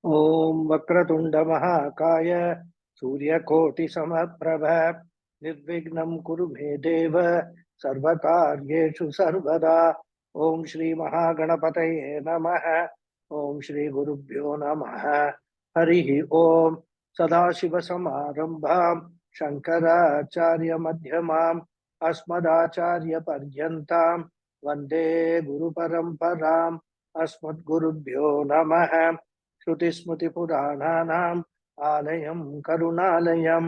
ओम वक्रतुंड महाकाय सूर्यकोटिसमप्रभ निर्विघ्नं कुरु मे देव सर्वकार्येषु सर्वदा। ओम श्री महागणपतये नमः। ओम श्री गुरुभ्यो नमः। हरि ओम। सदाशिवसमारंभां शंकराचार्य मध्यमाम् अस्मदाचार्य पर्यन्तां वन्दे गुरुपरम्पराम्। अस्मद्गुरुभ्यो नमः। श्रुतिस्मृतिपुराणानाम् आलयं करुणालयं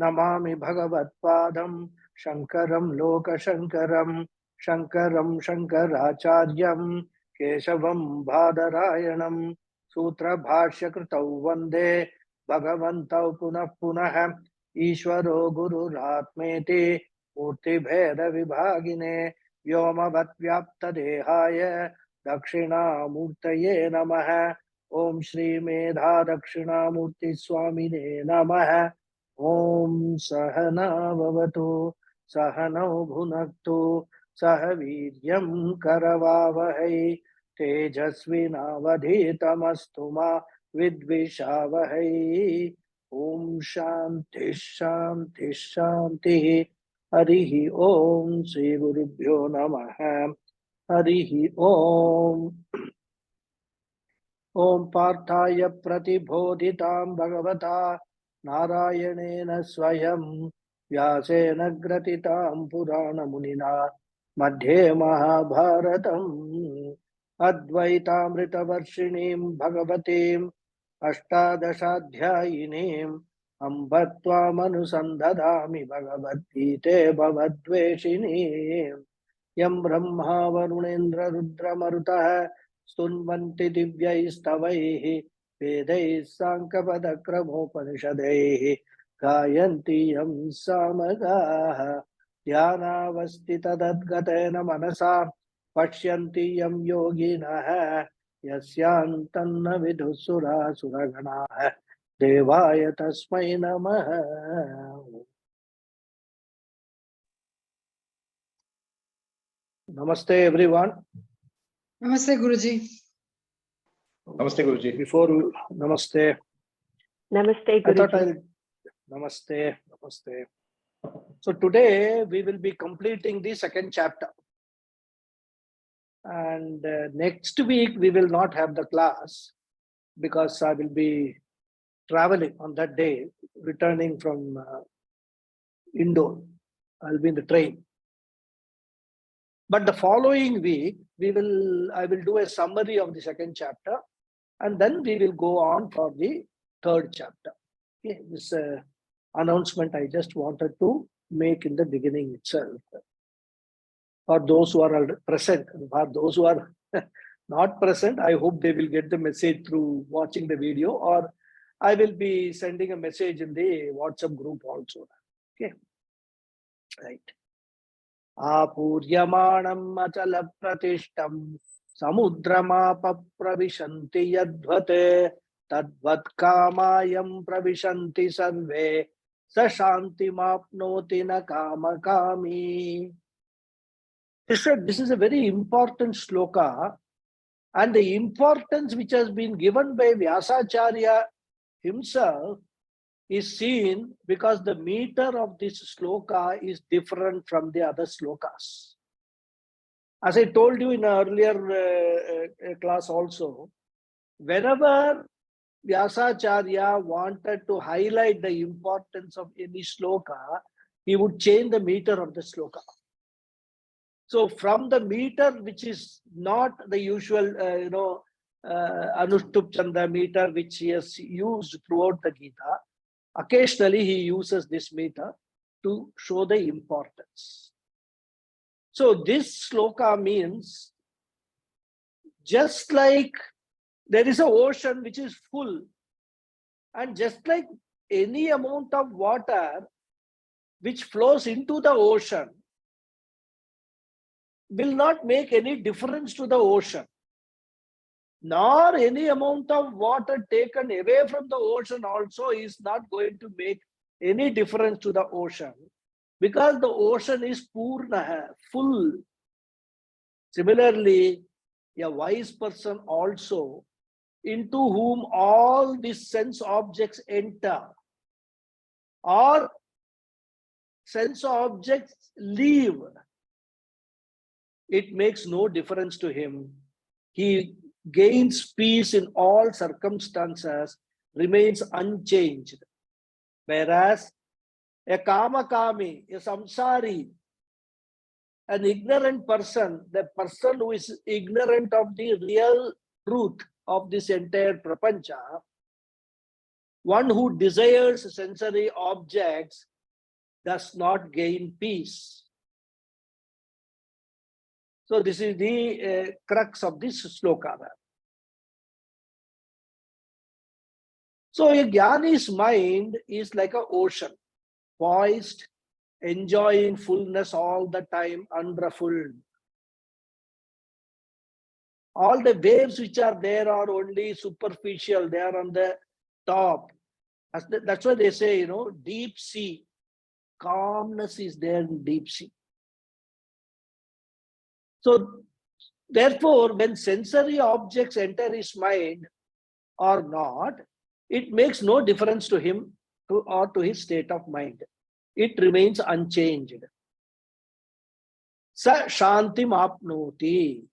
नमामि भगवत्पादं शङ्करं लोकशङ्करं। शङ्करं शङ्कराचार्यं केशवं बादरायणं सूत्रभाष्यकृतौ वन्दे भगवन्तौ पुनः पुनः। ईश्वरो गुरुरात्मेति मूर्तिभेदविभागिने व्योमवद्व्याप्तदेहाय दक्षिणामूर्तये नमः। ओम श्री मेधा दक्षिणामूर्ति स्वामिने नमः। ओम सहना भवतु सहनौ भुनक्तु सह वीर्यं करवावहै तेजस्विनावधीतमस्तु मा विद्विषावहै। ओम शांति शांति शांति। हरि ओम श्री गुरुभ्यो नमः। हरि ओम। ओम पार्थाय प्रतिबोधितां भगवता नारायणेन स्वयं व्यासेन ग्रथितां पुराणमुनिना मध्ये महाभारतम् अद्वैतामृतवर्षिणीं भगवतीम् अष्टादशाध्यायिनीम् अम्ब त्वामनुसन्धदामि भगवद्गीते भवद्वेषिणीम्। यं ब्रह्मा वरुणेन्द्र रुद्रमरुतः स्तुन्वन्ति दिव्यैस्तवैः वेदैः साङ्ख्यपदक्रमोपनिषदैः गायन्ति यं सामगाः। ध्यानावस्थिततद्गतेन मनसा पश्यन्ति यं योगिनः यस्यान्तन्न विदुः सुरासुरगणाः देवाय तस्मै नमः। Namaste everyone. Namaste Guruji. Namaste Guruji. Before namaste. Namaste I thought Guruji. Namaste. Namaste. So today we will be completing the second chapter. And next week we will not have the class because I will be traveling on that day, returning from Indore. I'll be in the train. But the following week, I will do a summary of the second chapter, and then we will go on for the third chapter. Okay, this announcement I just wanted to make in the beginning itself. For those who are present, for those who are not present, I hope they will get the message through watching the video, or I will be sending a message in the WhatsApp group also. Okay, right. आपूर्यमाणम् अचलप्रतिष्ठम् समुद्रमापप्रविशन्ति यद्वत् तद्वत् कामायं प्रविशन्ति सर्वे स शान्तिमाप्नोति न कामकामी. This is a very important shloka, and the importance which has been given by Vyasacharya himself is seen because the meter of this sloka is different from the other slokas. As I told you in an earlier class also, whenever Vyasacharya wanted to highlight the importance of any sloka, he would change the meter of the sloka. So from the meter which is not the usual, Anushtup Chanda meter which he has used throughout the Gita, occasionally he uses this meter to show the importance. So this sloka means, just like there is an ocean which is full, and just like any amount of water which flows into the ocean will not make any difference to the ocean, nor any amount of water taken away from the ocean also is not going to make any difference to the ocean, because the ocean is purna, full. Similarly, a wise person also into whom all these sense objects enter, or sense objects leave, it makes no difference to him. He gains peace in all circumstances, remains unchanged. Whereas a kamakami, a samsari, an ignorant person, the person who is ignorant of the real truth of this entire prapancha, one who desires sensory objects does not gain peace. So this is the crux of this sloka. So a jnani's mind is like an ocean, poised, enjoying fullness all the time, unruffled. All the waves which are there are only superficial, they are on the top. That's why they say, deep sea, calmness is there in deep sea. So therefore, when sensory objects enter his mind or not, it makes no difference to him or to his state of mind. It remains unchanged. Sa shantim apnoti.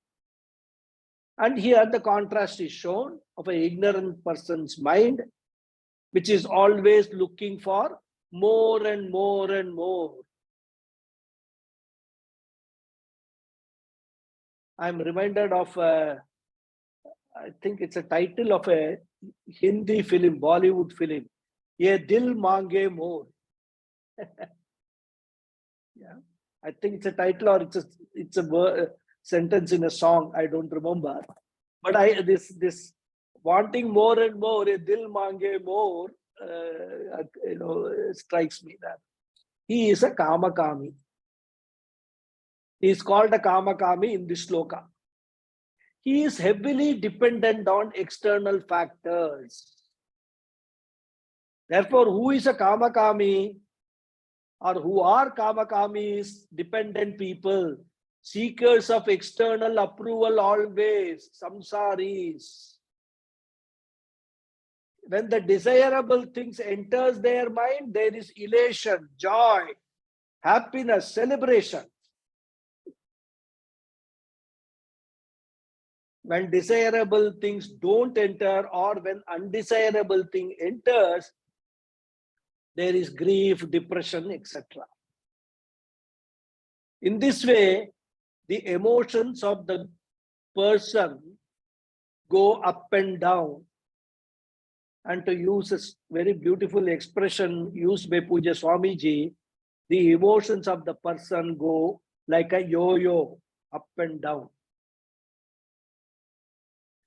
And here the contrast is shown of an ignorant person's mind, which is always looking for more and more and more. I'm reminded of, I think it's a title of a Hindi film, Bollywood film, Ye Dil Mange More. Yeah, I think it's a title or it's a sentence in a song. I don't remember. But this wanting more and more, Ye Dil Mange More, strikes me that he is a kamakami. He is called a kamakami in this sloka. He is heavily dependent on external factors. Therefore, who is a kamakami or who are kamakamis? Dependent people, seekers of external approval always, samsaris. When the desirable things enters their mind, there is elation, joy, happiness, celebration. When desirable things don't enter, or when undesirable thing enters, there is grief, depression, etc. In this way, the emotions of the person go up and down. And to use a very beautiful expression used by Puja Swamiji, the emotions of the person go like a yo-yo, up and down.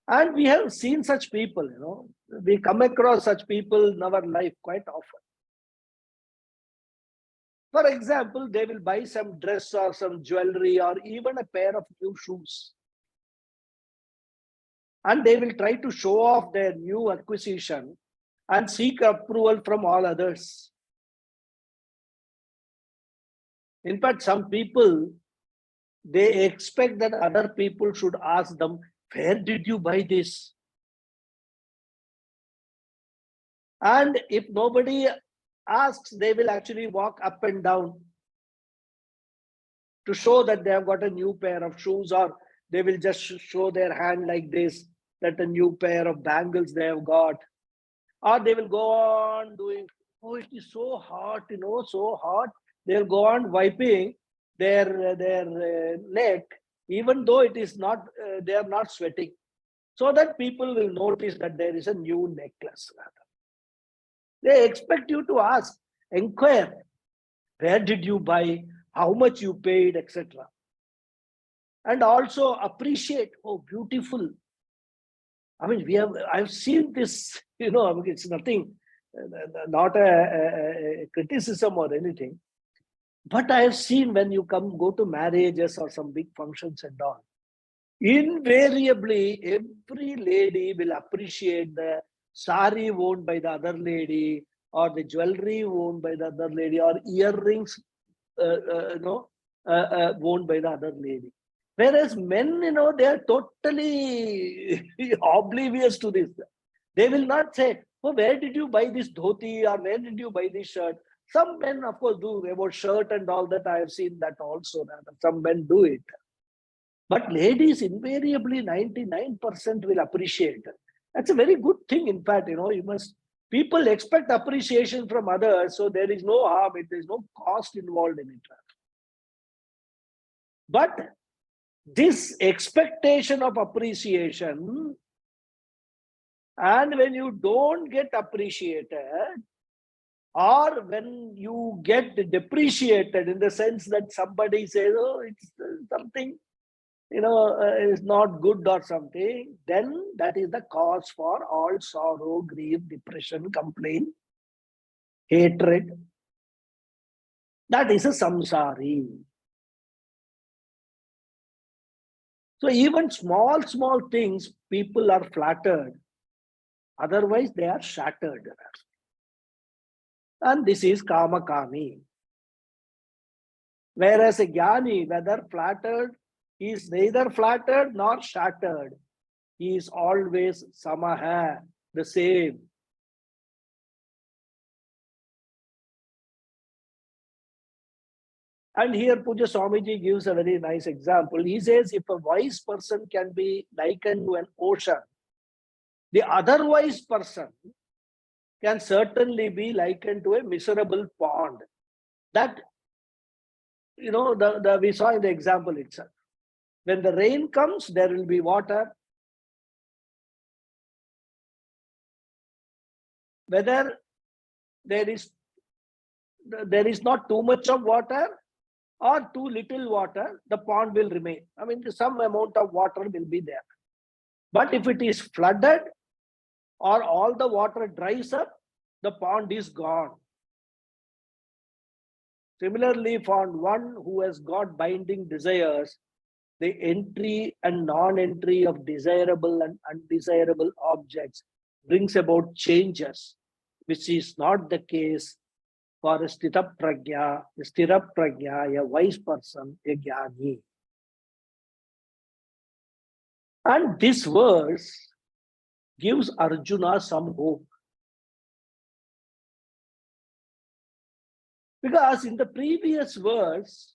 And we have seen such people, we come across such people in our life quite often. For example, they will buy some dress or some jewelry or even a pair of new shoes. And they will try to show off their new acquisition and seek approval from all others. In fact, some people, they expect that other people should ask them, where did you buy this? And if nobody asks, they will actually walk up and down to show that they have got a new pair of shoes, or they will just show their hand like this, that a new pair of bangles they have got. Or they will go on doing, oh, it is so hot, so hot. They'll go on wiping their neck, even though it is not, they are not sweating, so that people will notice that there is a new necklace. They expect you to ask, inquire, where did you buy, how much you paid, etc. And also appreciate, oh, beautiful. I mean, I've seen this, it's nothing, not a criticism or anything. But I have seen when you go to marriages or some big functions and all, invariably, every lady will appreciate the sari worn by the other lady, or the jewelry worn by the other lady, or earrings worn by the other lady. Whereas men, they are totally oblivious to this. They will not say, oh, where did you buy this dhoti or where did you buy this shirt? Some men, of course, do about shirt and all that. I have seen that also. Some men do it. But ladies invariably 99% will appreciate. That's a very good thing. In fact, people expect appreciation from others. So there is no harm. There is no cost involved in it. But this expectation of appreciation, and when you don't get appreciated, or when you get depreciated in the sense that somebody says, oh, it's something, is not good or something, then that is the cause for all sorrow, grief, depression, complaint, hatred. That is a samsari. So even small things, people are flattered. Otherwise, they are shattered. And this is kama kami. Whereas a jnani, whether flattered, he is neither flattered nor shattered. He is always samaha, the same. And here Puja Swamiji gives a very nice example. He says, if a wise person can be likened to an ocean, the otherwise person can certainly be likened to a miserable pond. That, we saw in the example itself. When the rain comes, there will be water. Whether there is not too much of water or too little water, the pond will remain. I mean, some amount of water will be there. But if it is flooded or all the water dries up, the pond is gone. Similarly, for one who has got binding desires, the entry and non-entry of desirable and undesirable objects brings about changes, which is not the case for a stira prajna, a wise person, a jnani. And this verse gives Arjuna some hope. Because in the previous verse,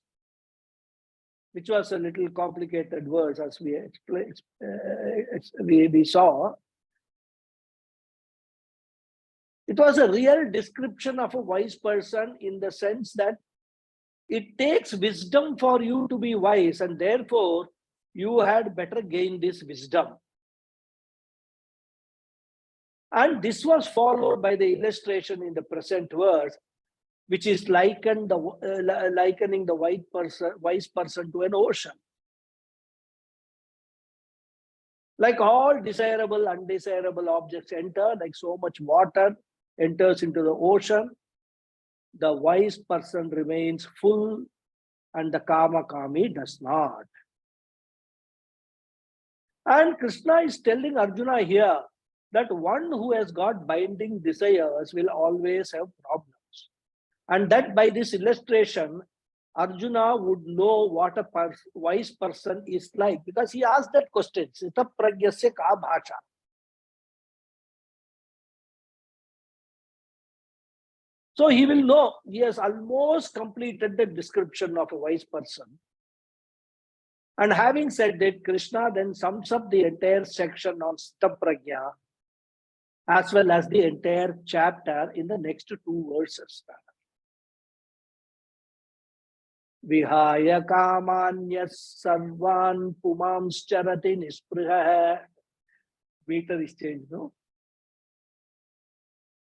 which was a little complicated verse as we explained, we saw, it was a real description of a wise person in the sense that it takes wisdom for you to be wise, and therefore you had better gain this wisdom. And this was followed by the illustration in the present verse, which is likening the wise person to an ocean. Like all desirable, undesirable objects enter, like so much water enters into the ocean, the wise person remains full and the kama kami does not. And Krishna is telling Arjuna here that one who has got binding desires will always have problems. And that by this illustration, Arjuna would know what a wise person is like, because he asked that question, Sita pragyasya ka bhasha. So he will know, he has almost completed the description of a wise person. And having said that, Krishna then sums up the entire section on Sita prajna, as well as the entire chapter in the next two verses. Vihaya kamanyas sarvan pumams charati nispriha. Meter is changed, no?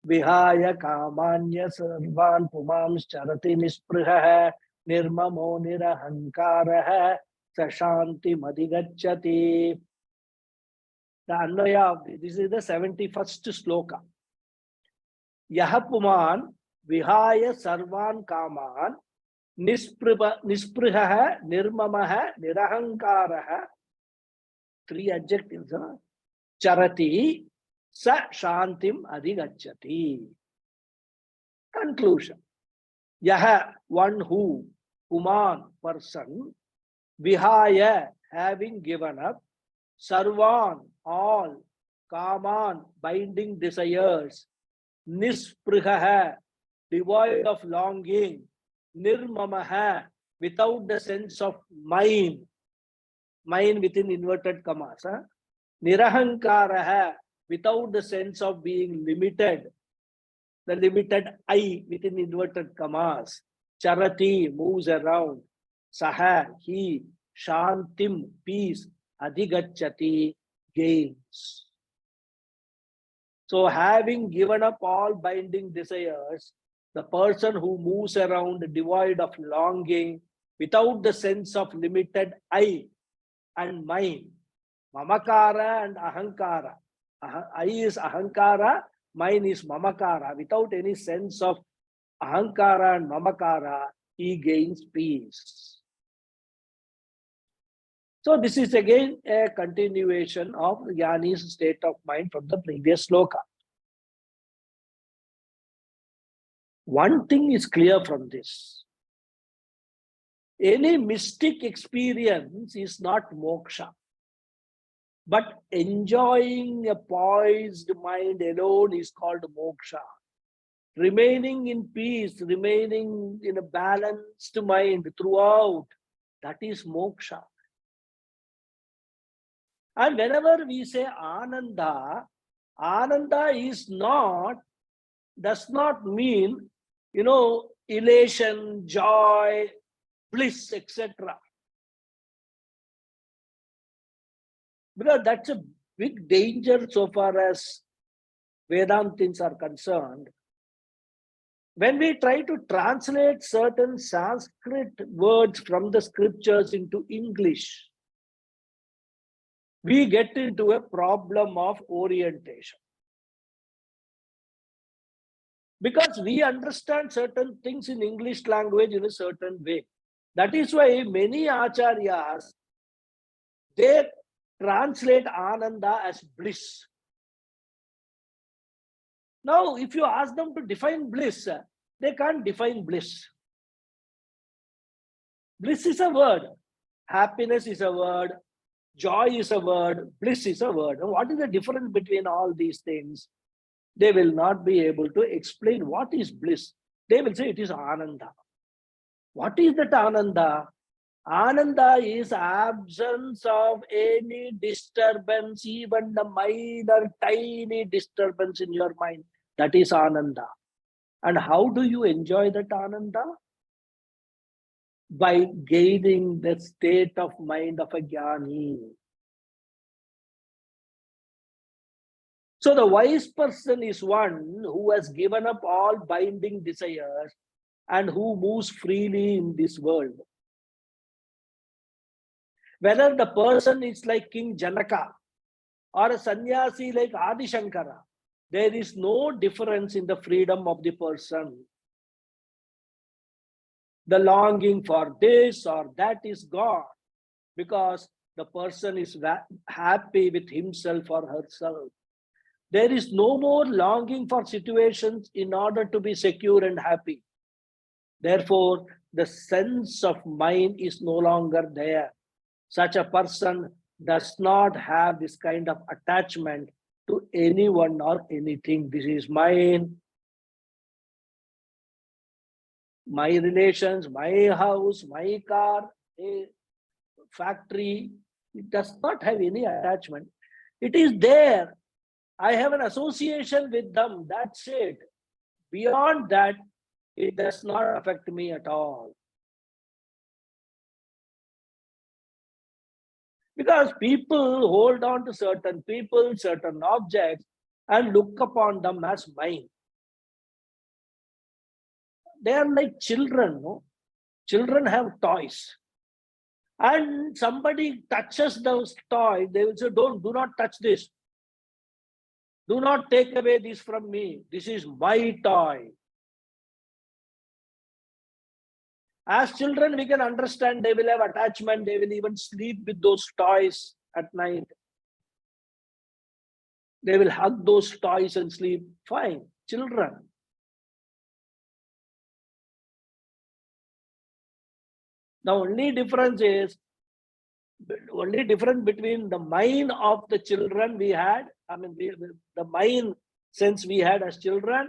Vihaya kamanyas sarvan pumams charati nispriha nirmamo nirahankaraha sashanti madhigacchati. The Anvaya of this is the 71st sloka. Yahapuman vihaya sarvan kaman nispriha, nirmamaha, nirahankaraha. Three adjectives. Charati, sa shantim adhigacchati. Conclusion. Yaha, one who, Puman, person, Vihaya, having given up, Sarvan, all, Kaman, binding desires, Nisprihaha, devoid of longing, Nirmamaha, without the sense of mind, mind within inverted commas, Nirahankaraha, without the sense of being limited, the limited I within inverted commas, Charati, moves around, Saha, he, Shantim, peace, Adhigachati, gains. So having given up all binding desires, the person who moves around devoid of longing, without the sense of limited I and mind, Mamakara and Ahankara. I is Ahankara, mine is Mamakara. Without any sense of Ahankara and Mamakara, he gains peace. So this is again a continuation of Jnani's state of mind from the previous sloka. One thing is clear from this. Any mystic experience is not moksha. But enjoying a poised mind alone is called moksha. Remaining in peace, remaining in a balanced mind throughout, that is moksha. And whenever we say Ananda, Ananda does not mean, elation, joy, bliss, etc. Because that's a big danger so far as Vedantins are concerned. When we try to translate certain Sanskrit words from the scriptures into English, we get into a problem of orientation. Because we understand certain things in English language in a certain way. That is why many Acharyas, they translate Ananda as bliss. Now, if you ask them to define bliss, they can't define bliss. Bliss is a word. Happiness is a word. Joy is a word. Bliss is a word. What is the difference between all these things? They will not be able to explain what is bliss. They will say it is Ananda. What is that Ananda? Ananda is absence of any disturbance, even the minor, tiny disturbance in your mind. That is Ananda. And how do you enjoy that Ananda? By gaining the state of mind of a jnani. So the wise person is one who has given up all binding desires and who moves freely in this world. Whether the person is like King Janaka or a sannyasi like Adi Shankara, there is no difference in the freedom of the person. The longing for this or that is gone because the person is happy with himself or herself. There is no more longing for situations in order to be secure and happy. Therefore, the sense of mind is no longer there. Such a person does not have this kind of attachment to anyone or anything. This is mine, my relations, my house, my car, a factory. It does not have any attachment. It is there. I have an association with them. That's it. Beyond that, it does not affect me at all. Because people hold on to certain people, certain objects, and look upon them as mine. They are like children. No? Children have toys. And somebody touches those toys, they will say, do not touch this. Do not take away this from me. This is my toy. As children, we can understand they will have attachment. They will even sleep with those toys at night. They will hug those toys and sleep. Fine, children. The only difference is Only difference between the mind of the children we had, I mean, the mind sense we had as children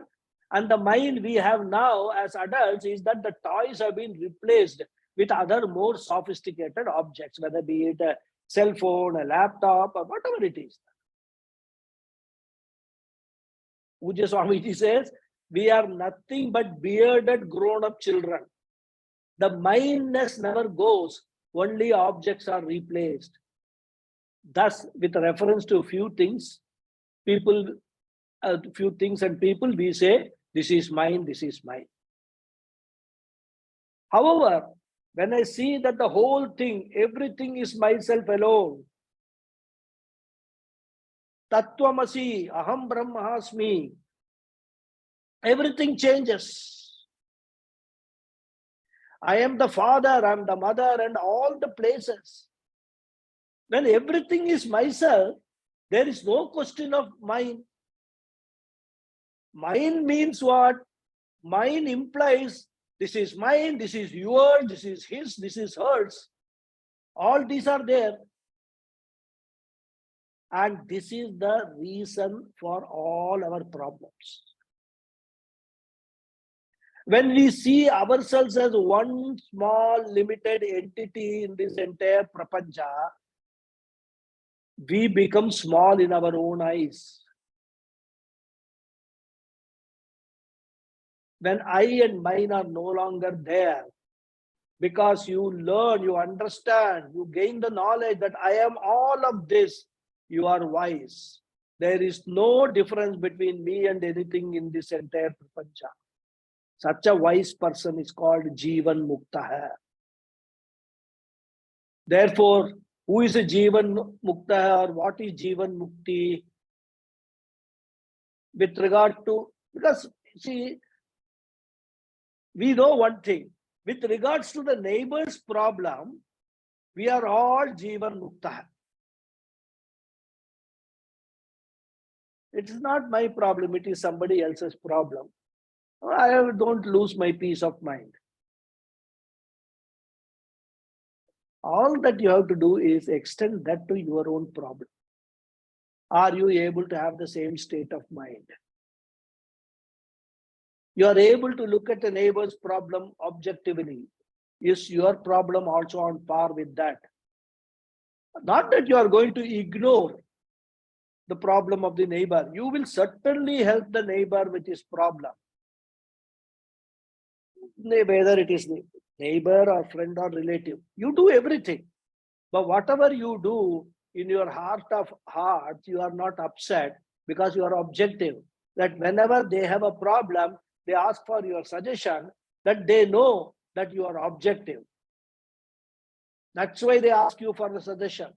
and the mind we have now as adults is that the toys have been replaced with other more sophisticated objects, whether be it a cell phone, a laptop, or whatever it is. Pujya Swamiji says, we are nothing but bearded grown-up children. The mindness never goes, only objects are replaced. Thus, with reference to a few things, people, few things and people, we say, this is mine, this is mine. However, when I see that the whole thing, everything is myself alone, Tattvamasi, Aham Brahmasmi, everything changes. I am the father, I am the mother, and all the places. When everything is myself, there is no question of mine. Mine means what? Mine implies this is mine, this is yours, this is his, this is hers. All these are there. And this is the reason for all our problems. When we see ourselves as one small limited entity in this entire prapancha, we become small in our own eyes. When I and mine are no longer there, because you learn, you understand, you gain the knowledge that I am all of this, you are wise. There is no difference between me and anything in this entire prapancha. Such a wise person is called Jivan Mukta. Therefore, who is a Jivan Mukta or what is Jivan Mukti? With regard to, because see, we know one thing, with regards to the neighbor's problem, we are all Jivan Mukta. It is not my problem, it is somebody else's problem. I don't lose my peace of mind. All that you have to do is extend that to your own problem. Are you able to have the same state of mind? You are able to look at the neighbor's problem objectively. Is your problem also on par with that? Not that you are going to ignore the problem of the neighbor. You will certainly help the neighbor with his problem. Whether it is neighbor or friend or relative, you do everything. But whatever you do in your heart of hearts, you are not upset because you are objective. That whenever they have a problem, they ask for your suggestion, that they know that you are objective. That's why they ask you for the suggestion.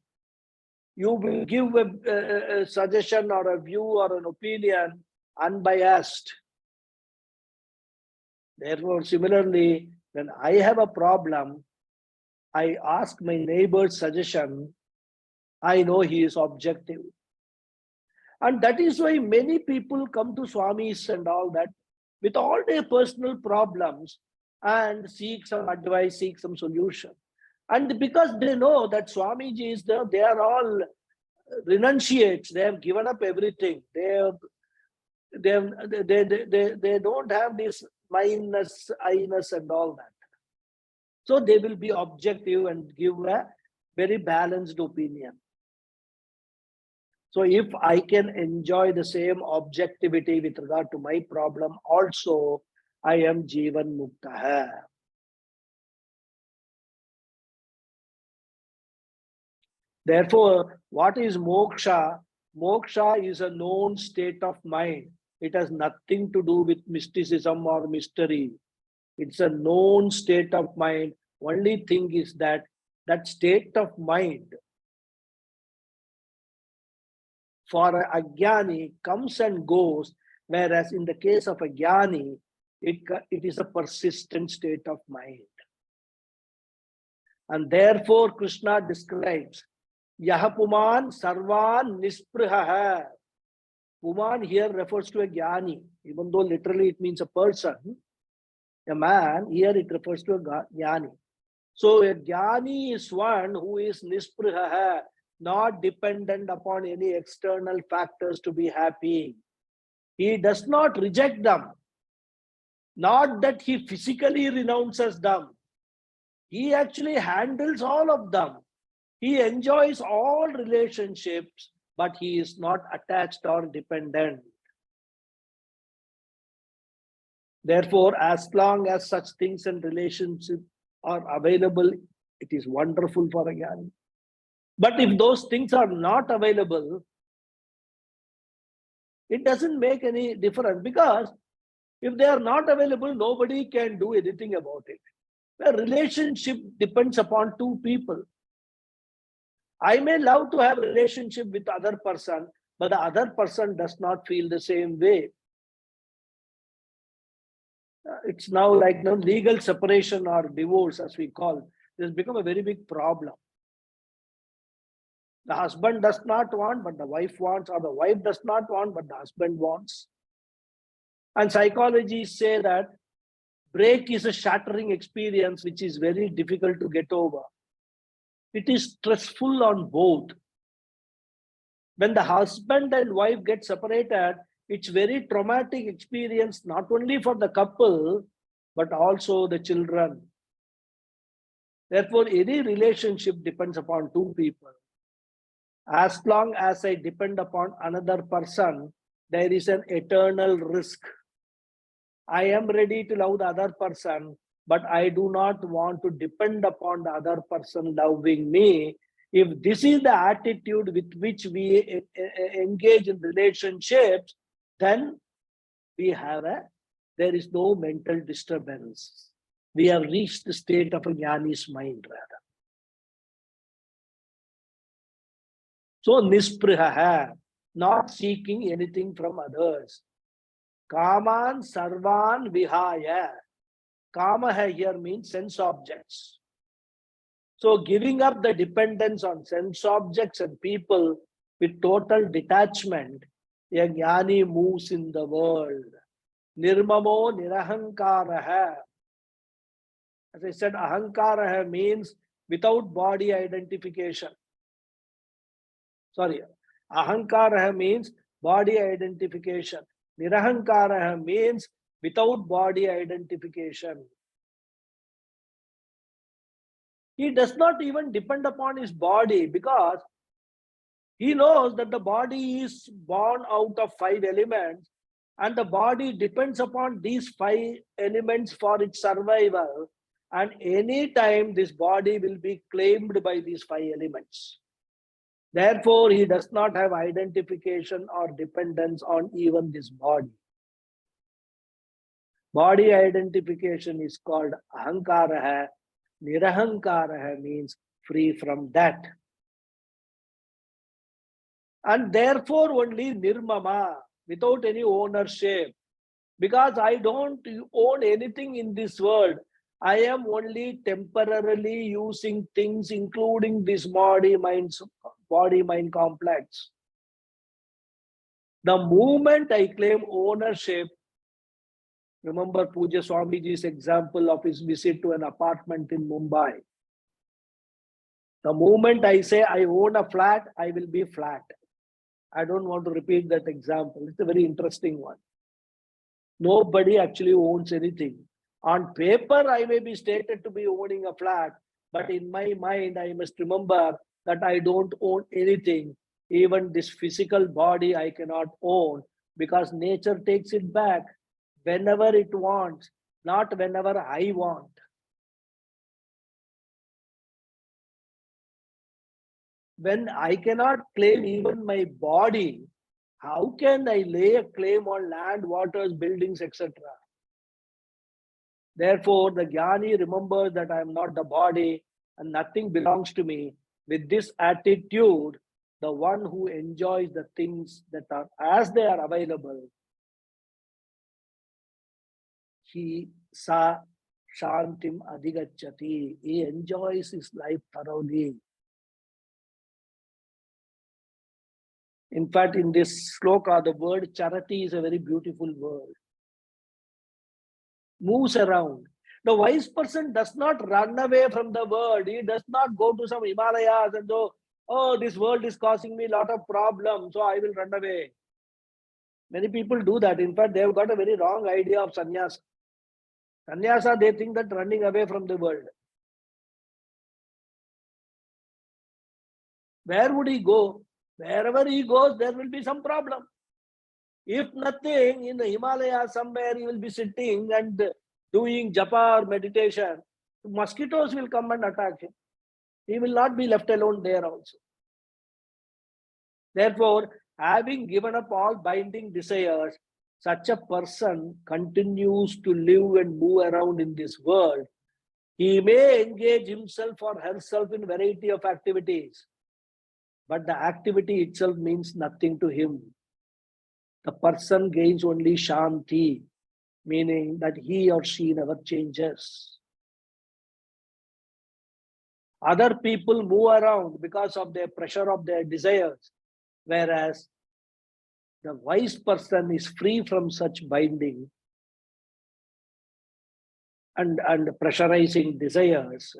You will give a suggestion or a view or an opinion unbiased. Therefore, similarly, when I have a problem, I ask my neighbor's suggestion, I know he is objective. And that is why many people come to Swamis and all that with all their personal problems and seek some advice, seek some solution. And because they know that Swamiji is there, they are all renunciates, they have given up everything. They don't have this mindness, I-ness and all that. So they will be objective and give a very balanced opinion. So if I can enjoy the same objectivity with regard to my problem, also I am Jivan Mukta. Therefore, what is moksha? Moksha is a known state of mind. It has nothing to do with mysticism or mystery. It's a known state of mind. Only thing is that that state of mind for a jnani comes and goes, whereas in the case of a jnani, it is a persistent state of mind. And therefore, Krishna describes Yaha Puman Sarvan Nispriha. Puman here refers to a jnani, even though literally it means a person. A man, here it refers to a jnani. So a jnani is one who is nispriha, not dependent upon any external factors to be happy. He does not reject them. Not that he physically renounces them. He actually handles all of them. He enjoys all relationships, but he is not attached or dependent. Therefore, as long as such things and relationships are available, it is wonderful for a jnani. But if those things are not available, it doesn't make any difference, because if they are not available, nobody can do anything about it. The relationship depends upon two people. I may love to have a relationship with the other person, but the other person does not feel the same way. It's now like legal separation or divorce, as we call it. This has become a very big problem. The husband does not want, but the wife wants, or the wife does not want, but the husband wants. And psychologists say that break is a shattering experience which is very difficult to get over. It is stressful on both. When the husband and wife get separated, it's very traumatic experience, not only for the couple, but also the children. Therefore, any relationship depends upon two people. As long as I depend upon another person, there is an eternal risk. I am ready to love the other person, but I do not want to depend upon the other person loving me. If this is the attitude with which we engage in relationships, then there is no mental disturbance. We have reached the state of a jnani's mind, rather. So nispriha, not seeking anything from others. Kaman sarvan vihaya. Kama here means sense objects. So giving up the dependence on sense objects and people with total detachment, a jnani moves in the world. Nirmamo nirahankaraha. As I said, ahankaraha means without body identification. Sorry, ahankaraha means body identification. Nirahankaraha means without body identification. He does not even depend upon his body, because he knows that the body is born out of 5 elements, and the body depends upon these 5 elements for its survival. And any time this body will be claimed by these 5 elements. Therefore, he does not have identification or dependence on even this body. Body identification is called ahankaraha. Nirahankaraha means free from that. And therefore only nirmama, without any ownership. Because I don't own anything in this world. I am only temporarily using things, including this body-mind complex. The moment I claim ownership, remember Puja Swamiji's example of his visit to an apartment in Mumbai. The moment I say I own a flat, I will be flat. I don't want to repeat that example. It's a very interesting one. Nobody actually owns anything. On paper, I may be stated to be owning a flat, but in my mind, I must remember that I don't own anything. Even this physical body I cannot own, because nature takes it back whenever it wants, not whenever I want. When I cannot claim even my body, how can I lay a claim on land, waters, buildings, etc.? Therefore, the jnani remembers that I am not the body and nothing belongs to me. With this attitude, the one who enjoys the things that are as they are available, he sa shantim adhigacchati. He enjoys his life thoroughly. In fact, in this sloka, the word charati is a very beautiful word. Moves around. The wise person does not run away from the world. He does not go to some Himalayas and go, oh, this world is causing me a lot of problems, so I will run away. Many people do that. In fact, they have got a very wrong idea of sannyasa. Sannyasa, they think that running away from the world. Where would he go? Wherever he goes, there will be some problem. If nothing, in the Himalayas somewhere, he will be sitting and doing japa or meditation. Mosquitoes will come and attack him. He will not be left alone there also. Therefore, having given up all binding desires, such a person continues to live and move around in this world. He may engage himself or herself in variety of activities, but the activity itself means nothing to him. The person gains only shanti, meaning that he or she never changes. Other people move around because of their pressure of their desires, whereas the wise person is free from such binding and pressurizing desires.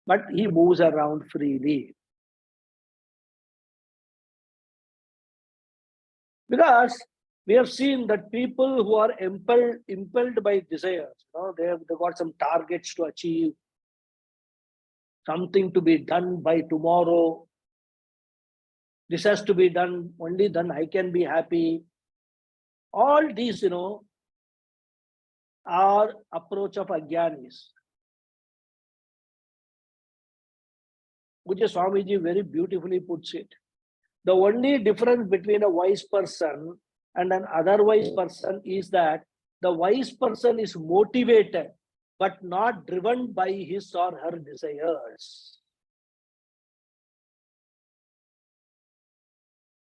But he moves around freely. Because we have seen that people who are impelled by desires, they've got some targets to achieve, something to be done by tomorrow. This has to be done, only then I can be happy. All these, are approach of Ajnanis. Pujya Swamiji very beautifully puts it. The only difference between a wise person and an otherwise person is that the wise person is motivated but not driven by his or her desires.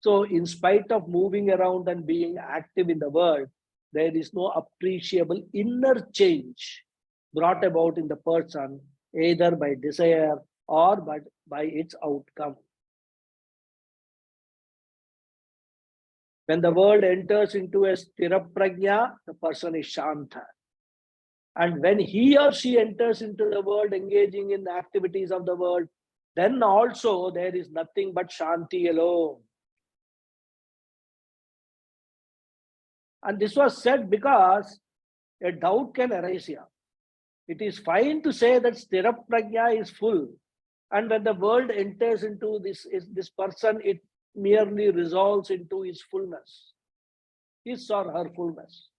So in spite of moving around and being active in the world, there is no appreciable inner change brought about in the person, either by desire or by its outcome. When the world enters into a sthira prajna, the person is shanta. And when he or she enters into the world, engaging in the activities of the world, then also there is nothing but shanti alone. And this was said because a doubt can arise here. It is fine to say that sthira prajna is full, and when the world enters into this person, it merely resolves into his fullness, his or her fullness.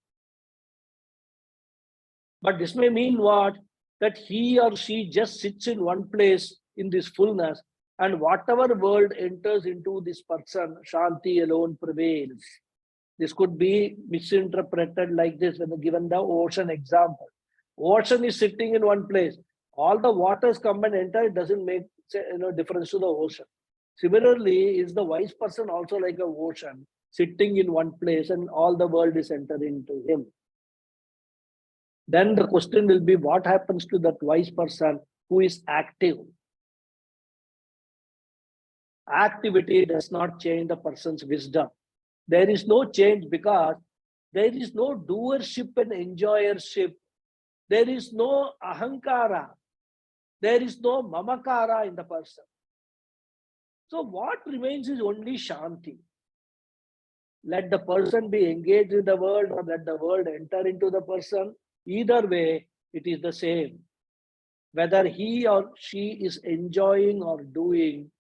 But this may mean what? That he or she just sits in one place in this fullness, and whatever world enters into this person, shanti alone prevails. This could be misinterpreted like this when given the ocean example. Ocean is sitting in one place. All the waters come and enter, it doesn't make difference to the ocean. Similarly, is the wise person also like a ocean, sitting in one place and all the world is entering into him? Then the question will be, what happens to that wise person who is active? Activity does not change the person's wisdom. There is no change because there is no doership and enjoyership. There is no ahankara. There is no mamakara in the person. So what remains is only shanti. Let the person be engaged in the world or let the world enter into the person. Either way, it is the same. Whether he or she is enjoying or doing,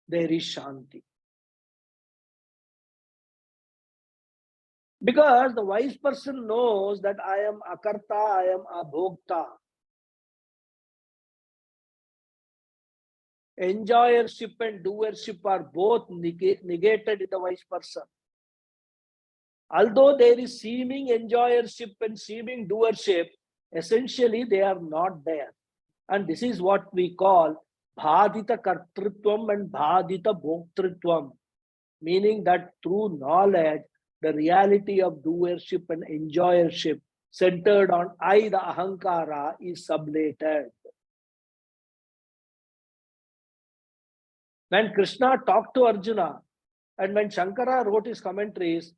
there is shanti. Because the wise person knows that I am akarta, I am abhokta. Enjoyership and doership are both negated in the wise person. Although there is seeming enjoyership and seeming doership, essentially they are not there. And this is what we call bhadita kartrutvam and bhadita bhoktritvam, meaning that through knowledge, the reality of doership and enjoyership centered on I, the ahankara, is sublated. When Krishna talked to Arjuna and when Shankara wrote his commentaries,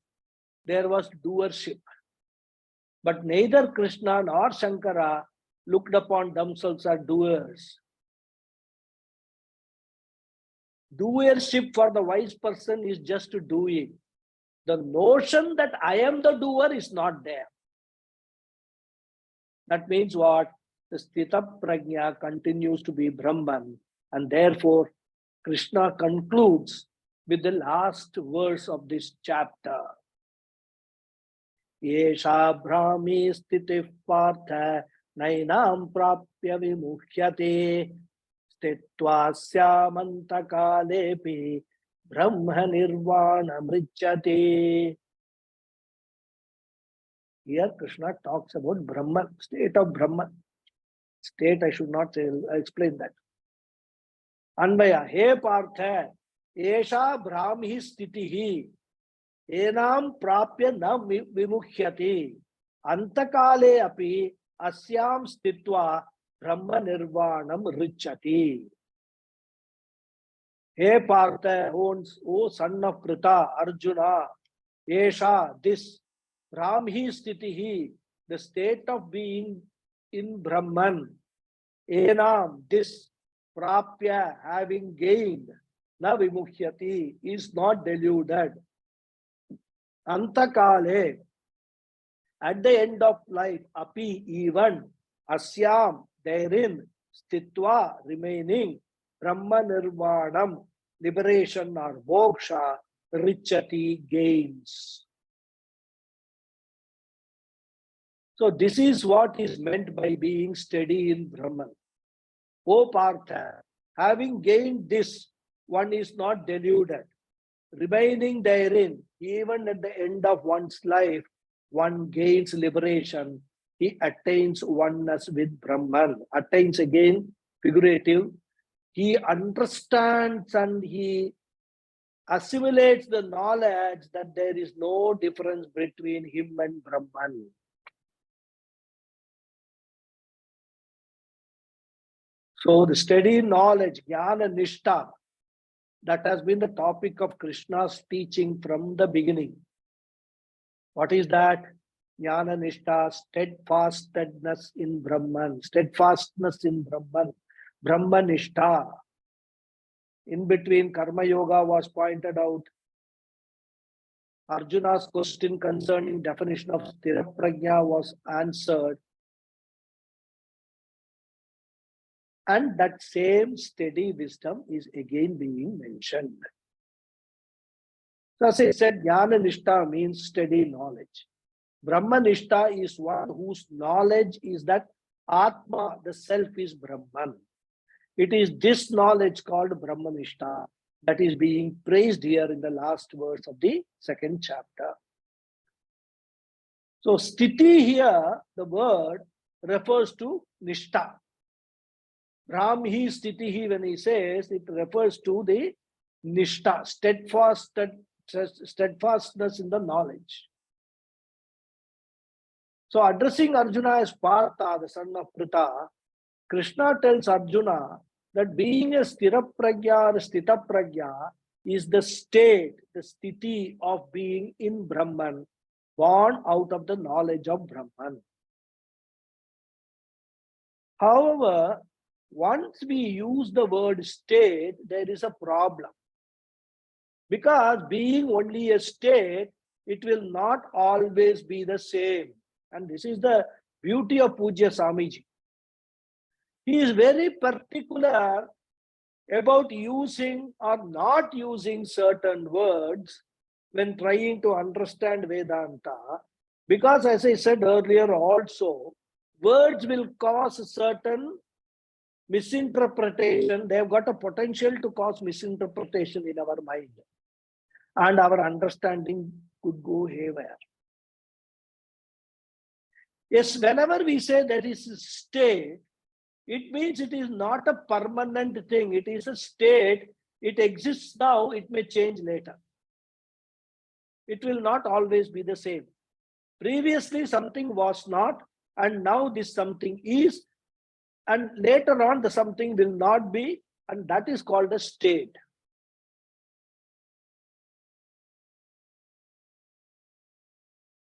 there was doership. But neither Krishna nor Shankara looked upon themselves as doers. Doership for the wise person is just doing. The notion that I am the doer is not there. That means what? The Sthita Prajna continues to be Brahman. And therefore, Krishna concludes with the last verse of this chapter. Yesha Brahmi Sthiti Partha Nainam Prapya Vimuhyate Stitva Syamantakaalepi Brahma Nirvana Mrichate. Here Krishna talks about Brahman, state of Brahman. State, I should not say, I explain that. Anvaya, he Partha, Esha Brahmi Sthitihi, Enam Prapya na Vimukhyati, Antakale api Asyam Sthitva Brahma Nirvanam Richati. He Partha, O son of Krita, Arjuna, Esha, this Brahmi Sthitihi, the state of being in Brahman, Enam, this Prapya, having gained, na Vimukhyati, is not deluded. Antakale, at the end of life, api, even, asyam, therein, stitva, remaining, Brahma Nirvanam, liberation or moksha, richati, gains. So this is what is meant by being steady in Brahman. O Partha, having gained this, one is not deluded. Remaining therein, even at the end of one's life, one gains liberation. He attains oneness with Brahman. Attains again, figurative. He understands and he assimilates the knowledge that there is no difference between him and Brahman. So the steady knowledge, jnana nishta, that has been the topic of Krishna's teaching from the beginning. What is that? Jnana nishta, steadfastness in Brahman, steadfastness in Brahman, Brahma nishta. In between, Karma Yoga was pointed out. Arjuna's question concerning definition of Sthira Prajna was answered. And that same steady wisdom is again being mentioned. So as I said, Jnana Nishta means steady knowledge. Brahma Nishta is one whose knowledge is that Atma, the self, is Brahman. It is this knowledge called Brahma Nishta that is being praised here in the last verse of the second chapter. So Sthiti here, the word refers to Nishta. Brahmi Sthitihi, when he says, it refers to the Nishta, steadfastness in the knowledge. So addressing Arjuna as Partha, the son of Pritha, Krishna tells Arjuna that being a Sthira Prajna or Sthita Prajna is the state, the sthiti of being in Brahman, born out of the knowledge of Brahman. However, once we use the word state, there is a problem. Because being only a state, it will not always be the same. And this is the beauty of Pujya Swamiji. He is very particular about using or not using certain words when trying to understand Vedanta. Because as I said earlier also, words will cause a certain misinterpretation. They have got a potential to cause misinterpretation in our mind. And our understanding could go haywire. Yes, whenever we say that is a state, it means it is not a permanent thing. It is a state. It exists now. It may change later. It will not always be the same. Previously, something was not, and now this something is, and later on, the something will not be, and that is called a state.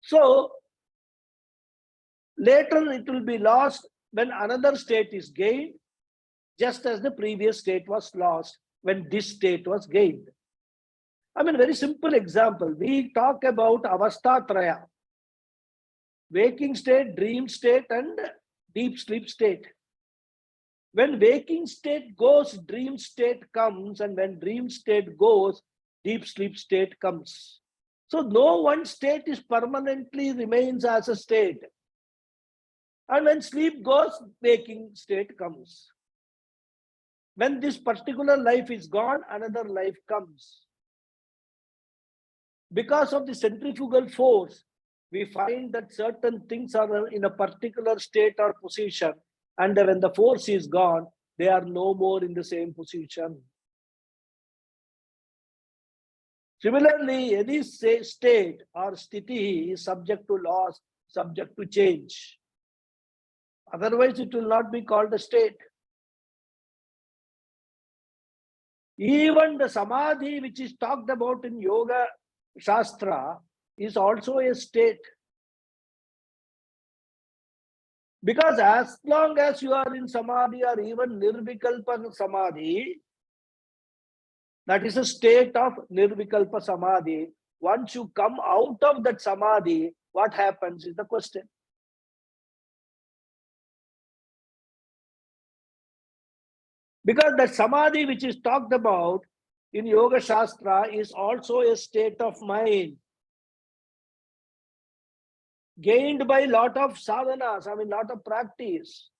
So later it will be lost when another state is gained, just as the previous state was lost when this state was gained. I mean, very simple example. We talk about avastha traya: waking state, dream state, and deep sleep state. When waking state goes, dream state comes, and when dream state goes, deep sleep state comes. So no one state is permanently remains as a state. And when sleep goes, waking state comes. When this particular life is gone, another life comes. Because of the centrifugal force, we find that certain things are in a particular state or position, and when the force is gone, they are no more in the same position. Similarly, any state or sthiti is subject to loss, subject to change. Otherwise, it will not be called a state. Even the samadhi, which is talked about in Yoga Shastra, is also a state. Because as long as you are in samadhi or even nirvikalpa samadhi, that is a state of nirvikalpa samadhi. Once you come out of that samadhi, what happens is the question. Because the samadhi which is talked about in Yoga Shastra is also a state of mind, gained by lot of sadhanas, lot of practice.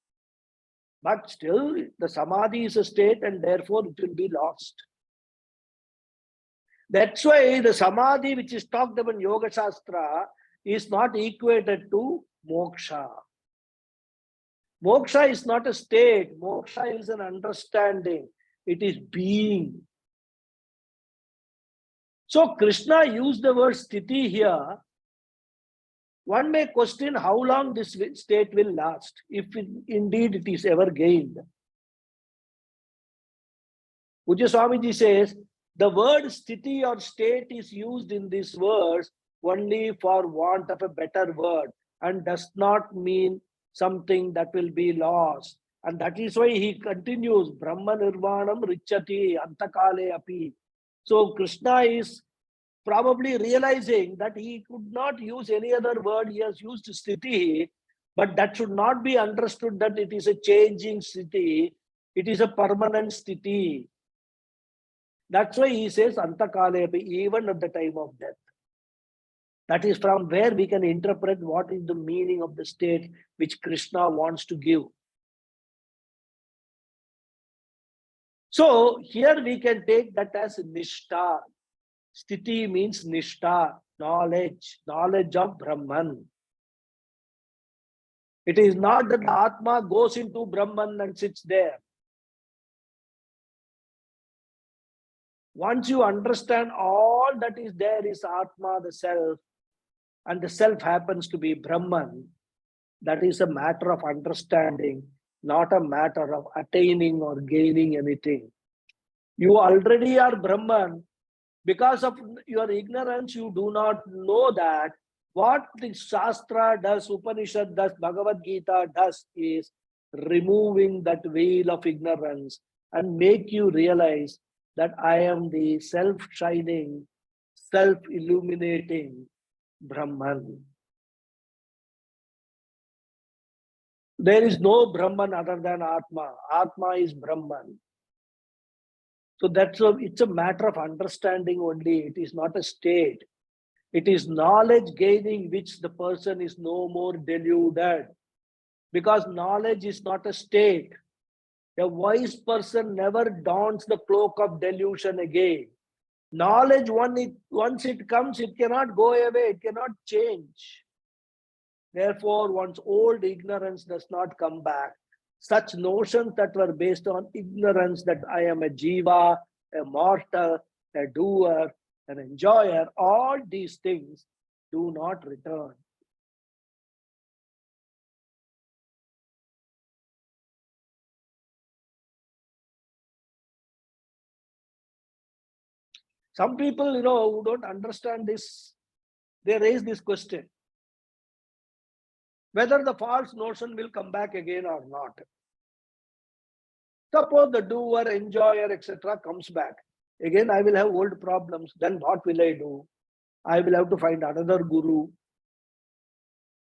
But still, the samadhi is a state and therefore it will be lost. That's why the samadhi which is talked about in Yoga Shastra is not equated to moksha. Moksha is not a state. Moksha is an understanding. It is being. So Krishna used the word sthiti here. One may question how long this state will last, if indeed it is ever gained. Pujya Swamiji says, the word sthiti or state is used in this verse only for want of a better word and does not mean something that will be lost. And that is why he continues, Brahma Nirvanam Richati Antakale Api. So Krishna is probably realizing that he could not use any other word. He has used sthiti, but that should not be understood that it is a changing sthiti. It is a permanent sthiti. That's why he says Antakale, even at the time of death. That is from where we can interpret what is the meaning of the state which Krishna wants to give. So here we can take that as Nishtha. Sthiti means Nishtha, knowledge of Brahman. It is not that the Atma goes into Brahman and sits there. Once you understand all that is there is Atma, the self, and the self happens to be Brahman, that is a matter of understanding, not a matter of attaining or gaining anything. You already are Brahman. Because of your ignorance, you do not know that. What the Shastra does, Upanishad does, Bhagavad Gita does is removing that veil of ignorance and make you realize that I am the self-shining, self-illuminating Brahman. There is no Brahman other than Atma. Atma is Brahman. So it's a matter of understanding only. It is not a state. It is knowledge gaining which the person is no more deluded. Because knowledge is not a state. A wise person never dons the cloak of delusion again. Knowledge, once it comes, it cannot go away. It cannot change. Therefore, one's old ignorance does not come back. Such notions that were based on ignorance that I am a jiva, a mortal, a doer, an enjoyer, all these things do not return. Some people, who don't understand this, they raise this question. whether the false notion will come back again or not. Suppose the doer, enjoyer, etc. comes back. Again, I will have old problems. Then what will I do? I will have to find another guru.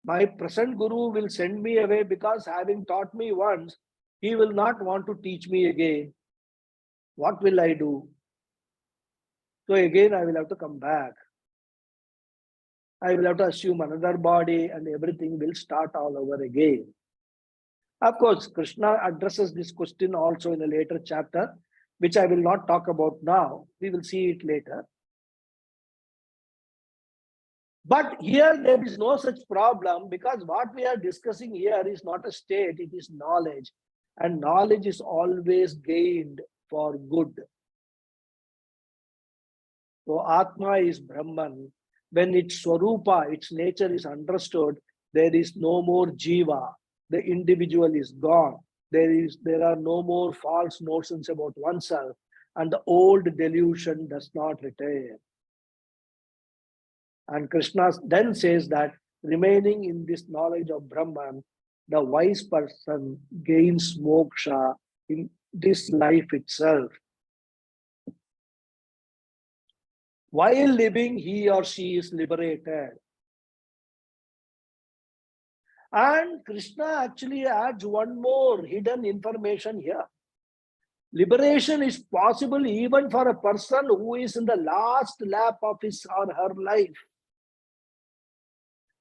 My present guru will send me away because having taught me once, he will not want to teach me again. What will I do? So again, I will have to come back. I will have to assume another body and everything will start all over again. Of course, Krishna addresses this question also in a later chapter, which I will not talk about now. We will see it later. But here there is no such problem, because what we are discussing here is not a state, it is knowledge. And knowledge is always gained for good. So Atma is Brahman. When its Swarupa, its nature is understood, there is no more Jiva. The individual is gone. There are no more false notions about oneself, and the old delusion does not return. And Krishna then says that remaining in this knowledge of Brahman, the wise person gains moksha in this life itself. While living, he or she is liberated. And Krishna actually adds one more hidden information here. Liberation is possible even for a person who is in the last lap of his or her life.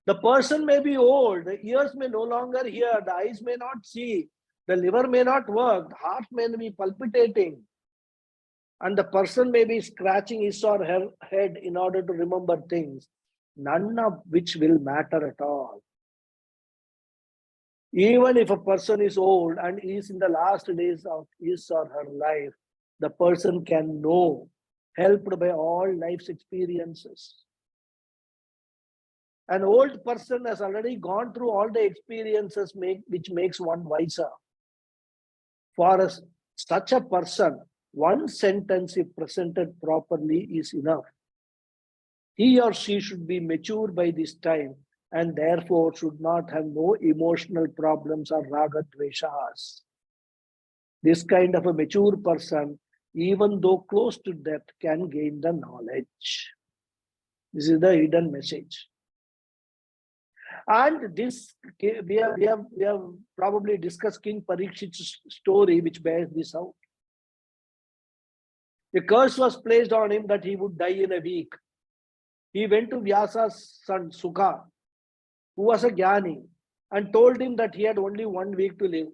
The person may be old, the ears may no longer hear, the eyes may not see, the liver may not work, the heart may be palpitating, and the person may be scratching his or her head in order to remember things, none of which will matter at all. Even if a person is old and is in the last days of his or her life, the person can know, helped by all life's experiences. An old person has already gone through all the experiences which makes one wiser. For such a person, one sentence, if presented properly, is enough. He or she should be mature by this time, and therefore should not have no emotional problems or raga dveshas. This kind of a mature person, even though close to death, can gain the knowledge. This is the hidden message. And this, we have probably discussed King Parikshit's story, which bears this out. A curse was placed on him that he would die in a week. He went to Vyasa's son Sukha, who was a Jnani, and told him that he had only 1 week to live.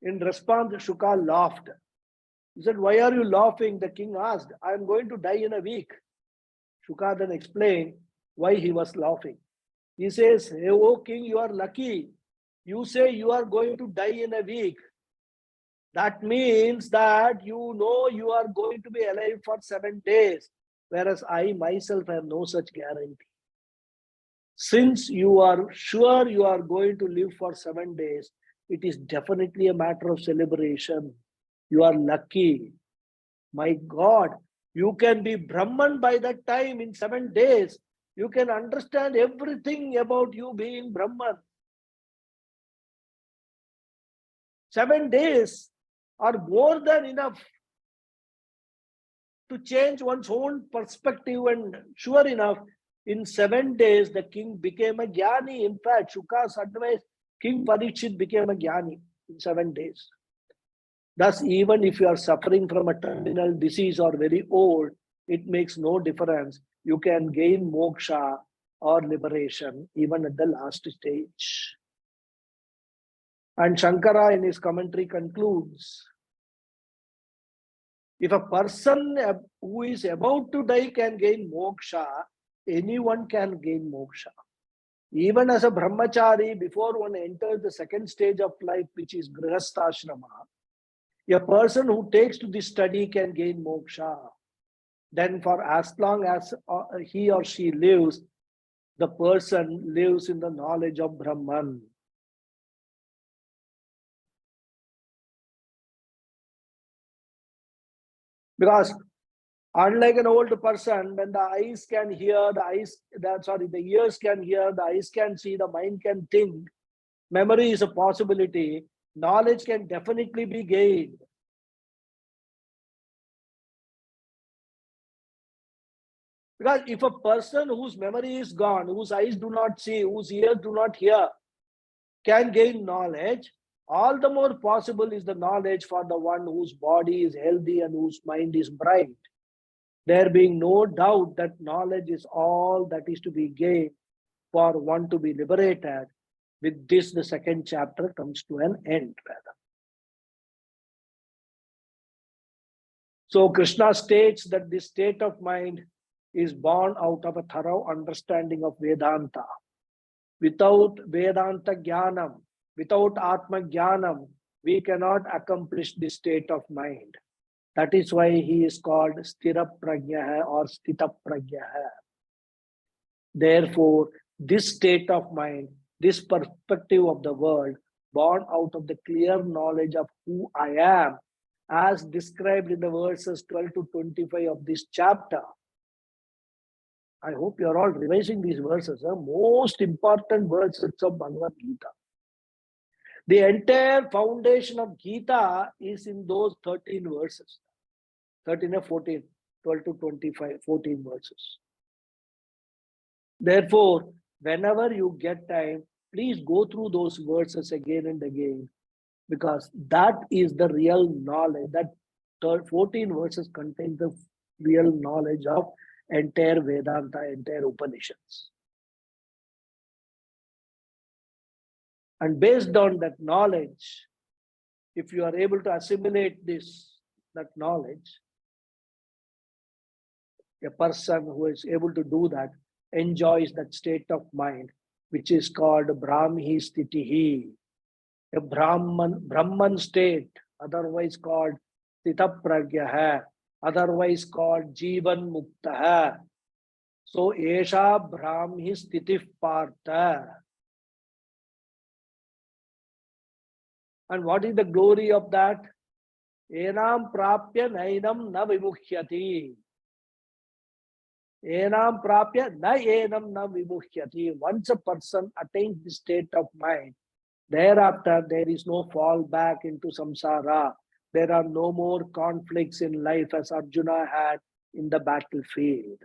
In response, Sukha laughed. He said, "Why are you laughing?" The king asked. "I am going to die in a week." Sukha then explained why he was laughing. He says, "Hey, O king, you are lucky. You say you are going to die in a week. That means that you know you are going to be alive for 7 days, whereas I myself have no such guarantee. Since you are sure you are going to live for 7 days, it is definitely a matter of celebration. You are lucky. My God, you can be Brahman by that time in 7 days. You can understand everything about you being Brahman. 7 days are more than enough to change one's own perspective, and sure enough, in 7 days, the king became a Jnani. In fact, Shuka's advice, King Parikshit became a Jnani in 7 days. Thus, even if you are suffering from a terminal disease or very old, it makes no difference. You can gain moksha or liberation even at the last stage. And Shankara in his commentary concludes, if a person who is about to die can gain moksha, anyone can gain moksha. Even as a brahmachari, before one enters the second stage of life, which is grihastha-ashrama, a person who takes to this study can gain moksha. Then for as long as he or she lives, the person lives in the knowledge of Brahman. Because Unlike an old person, when the eyes can hear, the ears can hear, the eyes can see, the mind can think, memory is a possibility, knowledge can definitely be gained. Because if a person whose memory is gone, whose eyes do not see, whose ears do not hear, can gain knowledge, all the more possible is the knowledge for the one whose body is healthy and whose mind is bright. There being no doubt that knowledge is all that is to be gained for one to be liberated. With this, the second chapter comes to an end, rather. So Krishna states that this state of mind is born out of a thorough understanding of Vedanta. Without Vedanta Jnanam, without Atma Jnanam, we cannot accomplish this state of mind. That is why he is called Sthira Prajna or Sthita Prajna. Therefore, this state of mind, this perspective of the world, born out of the clear knowledge of who I am, as described in the verses 12 to 25 of this chapter. I hope you are all revising these verses, most important verses of Bhagavad Gita. The entire foundation of Gita is in those 13 verses. 13 or 14, 12 to 25, 14 verses. Therefore, whenever you get time, please go through those verses again and again, because that is the real knowledge. That 14 verses contain the real knowledge of entire Vedanta, entire Upanishads. And based on that knowledge, if you are able to assimilate that knowledge, a person who is able to do that enjoys that state of mind, which is called Brahmi Sthitihi, a Brahman state, otherwise called Sthita Prajna, otherwise called Jivan Mukta. So, Esha Brahmi Sthiti Partha. And what is the glory of that? Enam prapya nainam na vimukhyati. Enam prapya na enam na vimukhyati. Once a person attains the state of mind, thereafter there is no fall back into samsara. There are no more conflicts in life as Arjuna had in the battlefield.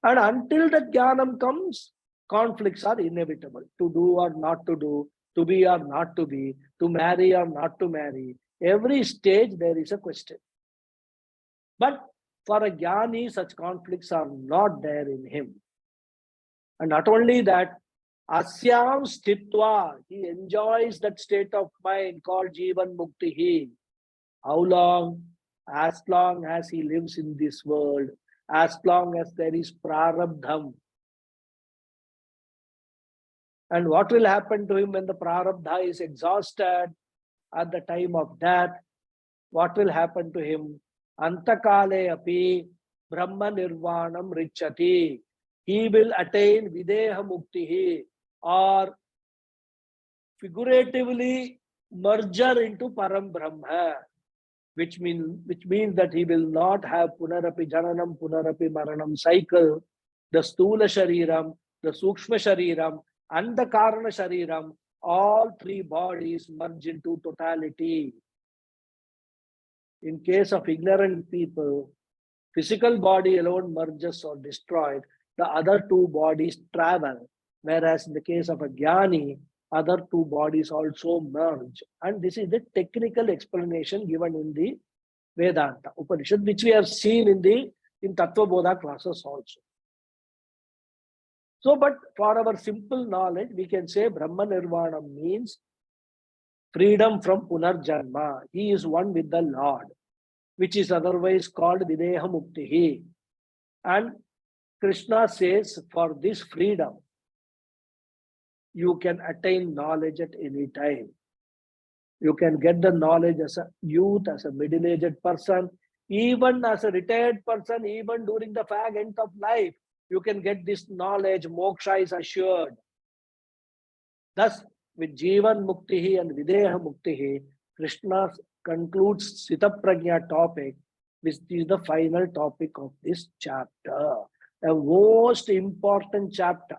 And until the jnanam comes, conflicts are inevitable. To do or not to do, to be or not to be, to marry or not to marry. Every stage there is a question. But for a jnani, such conflicts are not there in him. And not only that, asyam sthitva, he enjoys that state of mind called Jivan Muktihi. How long? As long as he lives in this world, as long as there is prarabdham. And what will happen to him when the prarabdha is exhausted at the time of death? What will happen to him? Antakale api Brahma Nirvanam Richati. He will attain Videha Muktihi, or figuratively merger into Param Brahma, which means that he will not have Punarapi Jananam, Punarapi Maranam cycle. The Stula Shariram, the Sukshma Shariram, and the Karana Shariram, all three bodies merge into totality. In case of ignorant people, physical body alone merges or destroyed. The other two bodies travel. Whereas in the case of a jnani, other two bodies also merge. And this is the technical explanation given in the Vedanta Upanishad, which we have seen in Tattva Bodha classes also. So, but for our simple knowledge, we can say Brahma Nirvana means freedom from Punarjanma. He is one with the Lord, which is otherwise called Videha Muktihi. And Krishna says, for this freedom, you can attain knowledge at any time. You can get the knowledge as a youth, as a middle-aged person, even as a retired person, even during the fag end of life. You can get this knowledge. Moksha is assured. Thus, with Jivan Muktihi and Videha Muktihi, Krishna concludes Sthita Prajna topic which is the final topic of this chapter. A most important chapter.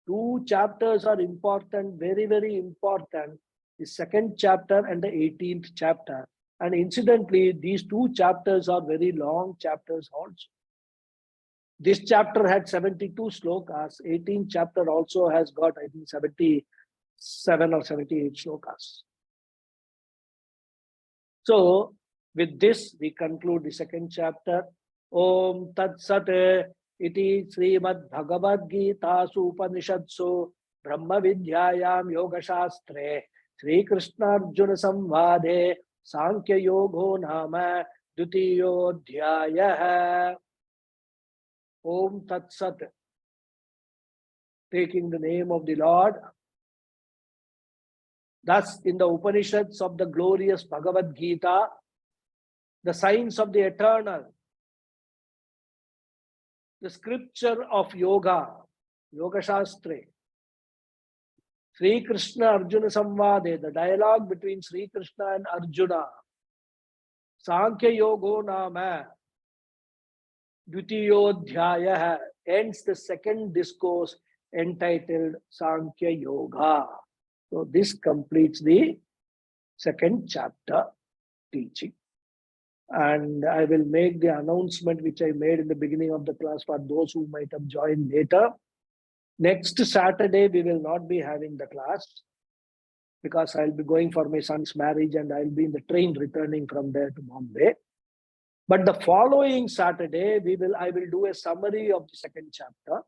2 chapters are important, very, very important. The second chapter and the 18th chapter. And incidentally, these 2 chapters are very long chapters also. This chapter had 72 slokas. 18th chapter also has got, I think, 77 or 78 slokas. So, with this, we conclude the second chapter. Om Tat Sat iti Srimad Bhagawad Gita Upanishadsu Brahma Vidyayam Yoga Shastre Sri Krishna Arjuna Samvade Sankhya Yogo Nama Dutiyodhyaya. Om Tat Sat. Taking the name of the Lord. Thus, in the Upanishads of the glorious Bhagavad Gita, the signs of the eternal, the scripture of yoga, Yoga Shastre, Sri Krishna Arjuna Samvade, the dialogue between Sri Krishna and Arjuna, Sankhya Yogo Nama, Dutiyodhyaya, ends the second discourse entitled Sankhya Yoga. So this completes the second chapter teaching. And I will make the announcement which I made in the beginning of the class for those who might have joined later. Next Saturday, we will not be having the class because I'll be going for my son's marriage and I'll be in the train returning from there to Bombay. But the following Saturday, I will do a summary of the second chapter.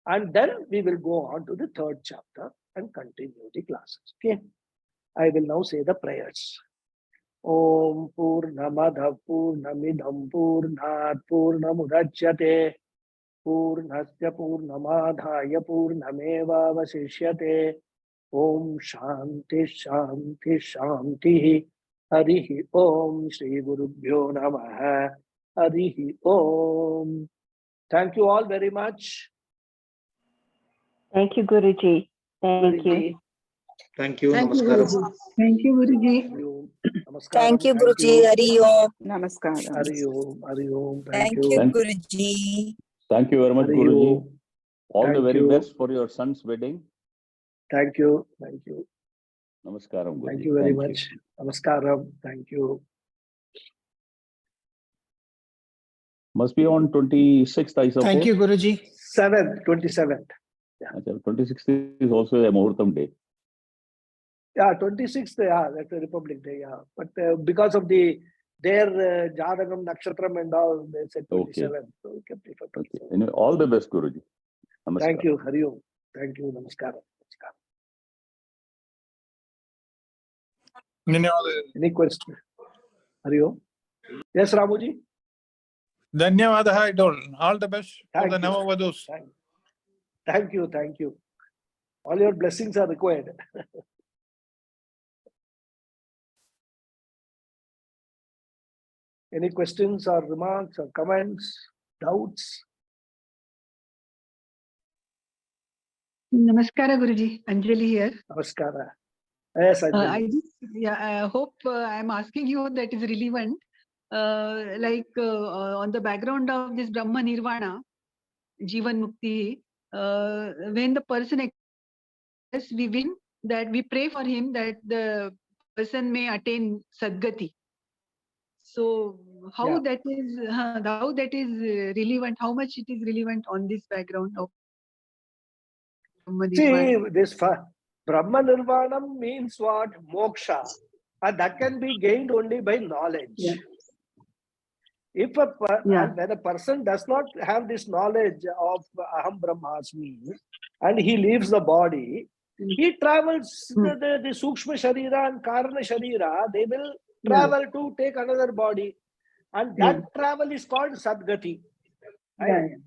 And then we will go on to the third chapter and continue the classes. Okay. I will now say the prayers. Om Purnamada Purnamidam Purnat Purnamudachyate Purnasya Purnamadhaya Purnameva Vasishyate. Om Shanti Shanti Shanti. Harihi Om Shri Gurubhyo Namaha. Harihi Om. Thank you all very much. Thank you, Guruji. Thank you. Thank you. Thank you, Namaskaram. Guruji. Thank you, Guruji. Namaskaram. Thank you, Guruji. Hari Om. Namaskaram. Hari Om. Hari Om. Thank you, Guruji. Thank you very much, Hari Guruji. Om. All the Thank very you. best for your son's wedding. Thank you. Thank you. Namaskaram, Guruji. Thank you very much. Namaskaram. Thank you. Must be on 26th, I suppose. Thank you, Guruji. 27th. Achha, 26th is also a Muhurtam day. Yeah, 26th, yeah, that's a Republic Day, yeah. But because of their Jadagam, Nakshatram and all, they said 27th. So we kept it for 27th. Okay. Anyway, all the best, Guruji. Namaskaram. Thank you, Hari Om. Thank you, Namaskaram. Any question? Hari Om? Yes, Ramuji? Dhanyavada, I told. All the best for Thank the you. Navavadus. Thank you, thank you. All your blessings are required. Any questions or remarks or comments, doubts? Namaskara, Guruji. Anjali here. Namaskara. Yes, Anjali. I hope I'm asking you that is relevant. On the background of this Brahma Nirvana, Jivan Mukti, when the person we win, that we pray for him that the person may attain Sadgati. So how that is relevant? How much it is relevant on this background of Brahma Nirvana? See, this Brahma Nirvana means what? Moksha. And that can be gained only by knowledge. Yeah. If and when a person does not have this knowledge of Aham Brahmasmi and he leaves the body, he travels the Sukshma Sharira and Karana Sharira, they will travel to take another body. And that travel is called Sadgati. Right?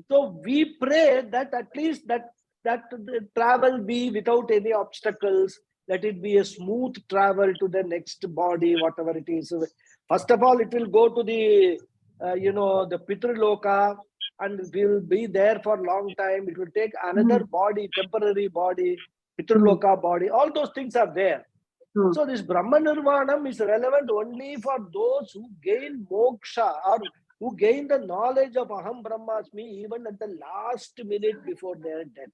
So we pray that at least that the travel be without any obstacles, let it be a smooth travel to the next body, whatever it is. First of all, it will go to the, the Pitru Loka and will be there for a long time. It will take another body, temporary body, Pitru Loka body. All those things are there. So this Brahma Nirvanam is relevant only for those who gain moksha or who gain the knowledge of Aham Brahmasmi even at the last minute before their death.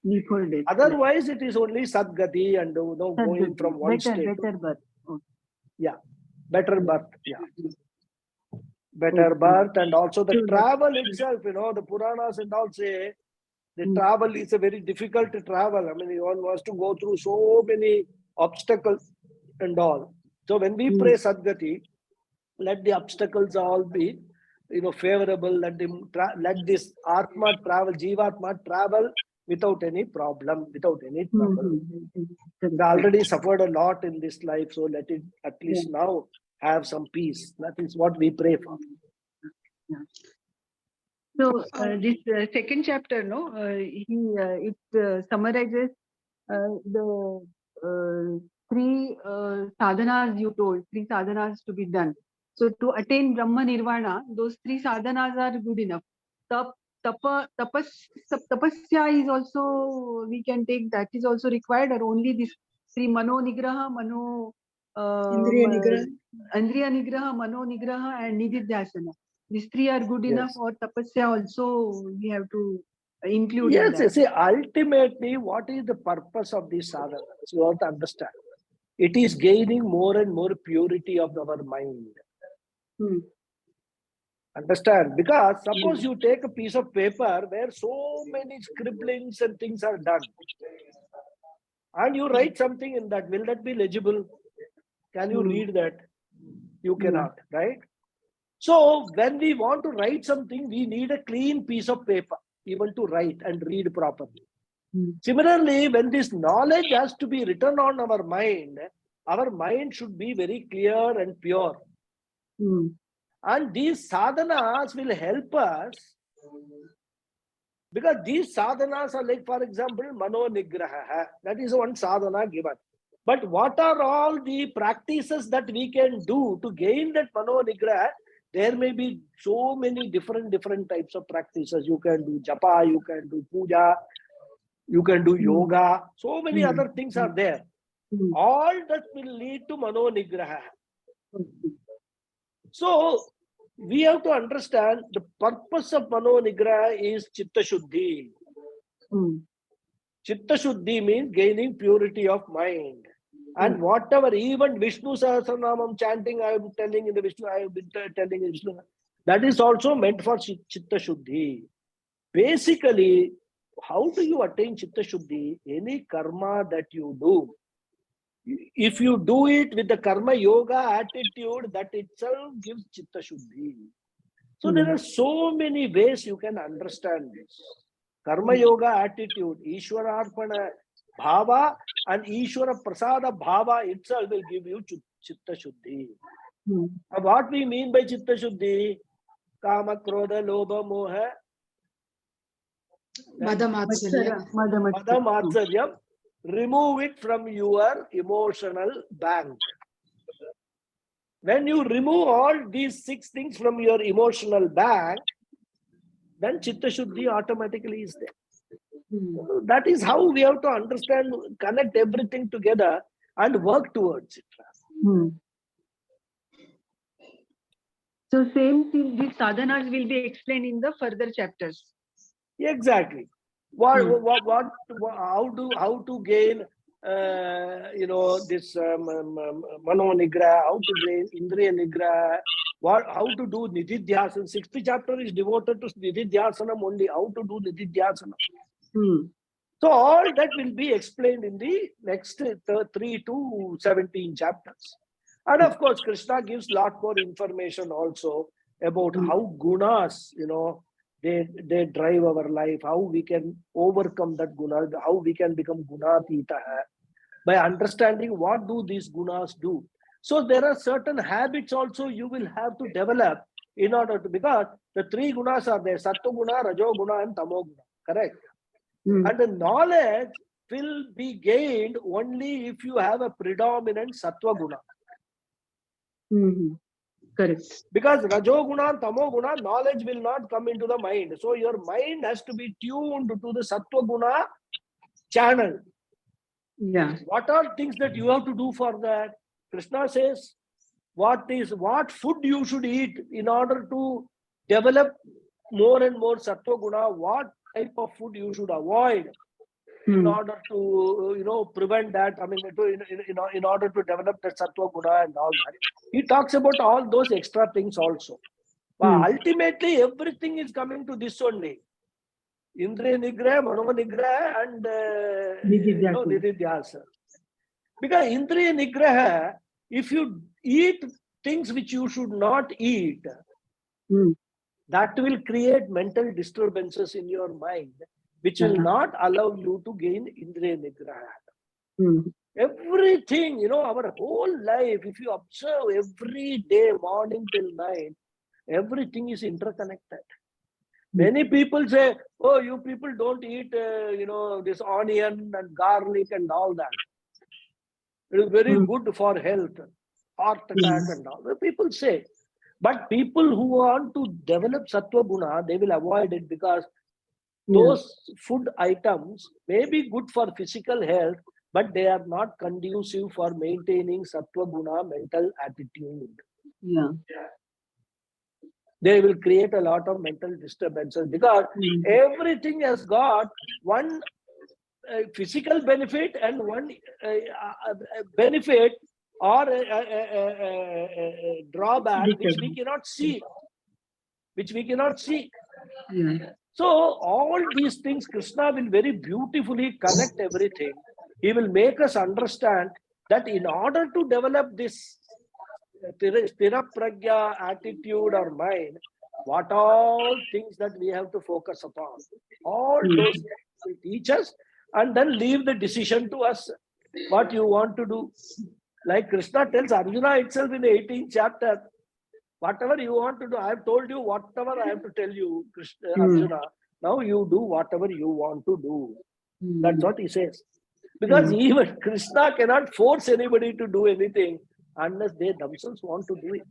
Before death. Otherwise, it is only Sadgati and going from one better, state. better birth. Okay. Yeah, better birth. Yeah. Better birth, and also the travel itself, the Puranas and all say the travel is a very difficult travel. I mean, one wants to go through so many obstacles and all. So when we pray Sadgati, let the obstacles all be, favorable. Let this Atma travel, Jivatma travel without any problem, without any trouble. They already suffered a lot in this life, so let it at least now have some peace. That is what we pray for. So this second chapter, it summarizes the three sadhanas you told, three sadhanas to be done. So to attain Brahma Nirvana, those three sadhanas are good enough. Tapasya is also, we can take, that is also required, or only this three Mano Nigraha, Indriya Nigraha, Mano Nigraha and Nididhyasana. These three are good enough, or tapasya also we have to include in that? Yes, see, ultimately, what is the purpose of these sadhanas? You have to understand. It is gaining more and more purity of our mind. Understand? Because suppose you take a piece of paper where so many scribblings and things are done, and you write something in that, will that be legible? Can you read that? You cannot, right? So when we want to write something, we need a clean piece of paper, even to write and read properly. Similarly, when this knowledge has to be written on our mind should be very clear and pure. And these sadhanas will help us, because these sadhanas are like, for example, Mano Nigraha. That is one sadhana given. But what are all the practices that we can do to gain that Mano Nigraha? There may be so many different types of practices. You can do japa, you can do puja, you can do yoga. So many other things are there. All that will lead to Mano Nigraha. So we have to understand the purpose of Mano Nigraha is Chitta Shuddhi. Chitta Shuddhi means gaining purity of mind. And whatever, even Vishnu Sahasranamam chanting, I am telling in the Vishnu, I have been telling in Vishnu, that is also meant for Chitta Shuddhi. Basically, how do you attain Chitta Shuddhi? Any karma that you do, if you do it with the karma yoga attitude, that itself gives Chitta Shuddhi. So there are so many ways you can understand this. Karma yoga attitude, Ishwararpana Bhava and Ishwara Prasada Bhava itself will give you Chitta Shuddhi. What we mean by Chitta Shuddhi? Kama, Krodha, Lobha, Moha, Madamatsarya. Remove it from your emotional bank. When you remove all these 6 things from your emotional bank, then Chitta Shuddhi automatically is there. That is how we have to understand, connect everything together and work towards it. So same thing, these sadhanas will be explained in the further chapters. Exactly. How to gain this Mano Nigraha, how to gain Indriya Nigraha, how to do Nididhyasana. 6th chapter is devoted to Nididhyasana only, how to do Nididhyasana. So all that will be explained in the next 3 to 17 chapters. And of course, Krishna gives a lot more information also about how gunas, they drive our life, how we can overcome that guna, how we can become gunatita by understanding what do these gunas do. So there are certain habits also you will have to develop in order to, because the 3 gunas are there, Sattva Guna, Rajo Guna and Tamo Guna, correct? And the knowledge will be gained only if you have a predominant Sattva Guna. Correct. Because Rajo Guna and Tamo Guna, knowledge will not come into the mind. So your mind has to be tuned to the Sattva Guna channel. Yeah. What are things that you have to do for that? Krishna says, what food you should eat in order to develop more and more sattva guna, what type of food you should avoid in order to prevent that. I mean, in order to develop the sattva guna and all that. He talks about all those extra things also. But ultimately, everything is coming to this only. Indriya Nigraha, Mano Nigraha, and Nididhyasa. Because Indriya Nigraha, if you eat things which you should not eat, that will create mental disturbances in your mind, which will not allow you to gain Indriya Nigraha. Everything, our whole life, if you observe every day, morning till night, everything is interconnected. Many people say, oh, you people don't eat, this onion and garlic and all that. It is very good for health, heart attack and all. People say. But people who want to develop sattva guna, they will avoid it because those food items may be good for physical health, but they are not conducive for maintaining sattva guna mental attitude. Yeah. They will create a lot of mental disturbances because everything has got one physical benefit and one benefit or a drawback which we cannot see. Yeah. So all these things, Krishna will very beautifully connect everything. He will make us understand that in order to develop this Sthira Pragya attitude or mind, what all things that we have to focus upon. All those will teach us and then leave the decision to us what you want to do. Like Krishna tells Arjuna itself in the 18th chapter, whatever you want to do, I have told you whatever I have to tell you, Arjuna. Now you do whatever you want to do. That's what he says. Because even Krishna cannot force anybody to do anything unless they themselves want to do it.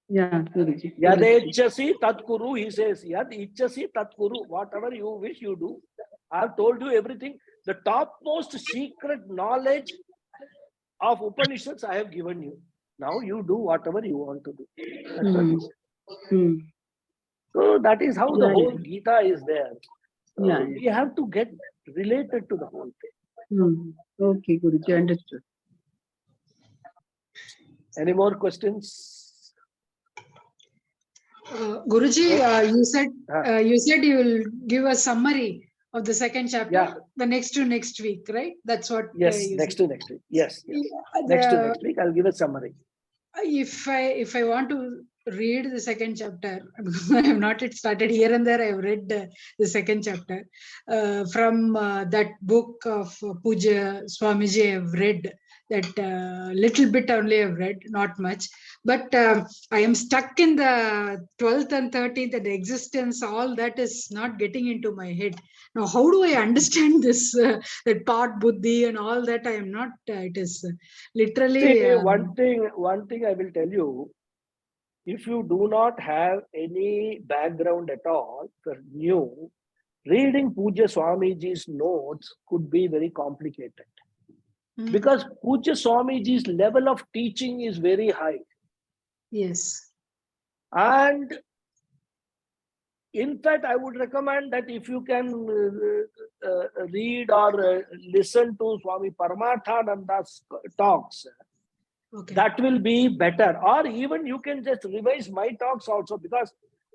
Yeah, Guruji. Yad ichchasi tat kuru, he says. Yad ichchasi tat kuru. Whatever you wish, you do. I have told you everything. The topmost secret knowledge of Upanishads I have given you. Now you do whatever you want to do. That's what he says. So that is how the whole Gita is there. So we have to get related to the whole thing. Okay, Guruji, understood. Any more questions? Guruji, you said you will give a summary of the second chapter the next week, right? That's what. Yes, next to next week. Yes. Next to next week, I'll give a summary. If I want to read the second chapter, I have not yet started. Here and there I have read the second chapter from that book of Puja Swamiji. I have read that little bit only. I have read, not much, but I am stuck in the 12th and 13th, and the existence, all that is not getting into my head. Now, how do I understand this, the thought, buddhi and all that? I am not, it is literally... See, one thing I will tell you, if you do not have any background at all, for new, reading Puja Swamiji's notes could be very complicated. Because Puja Swamiji's level of teaching is very high. Yes. And in fact, I would recommend that if you can read or listen to Swami Paramathananda's talks, that will be better. Or even you can just revise my talks also, because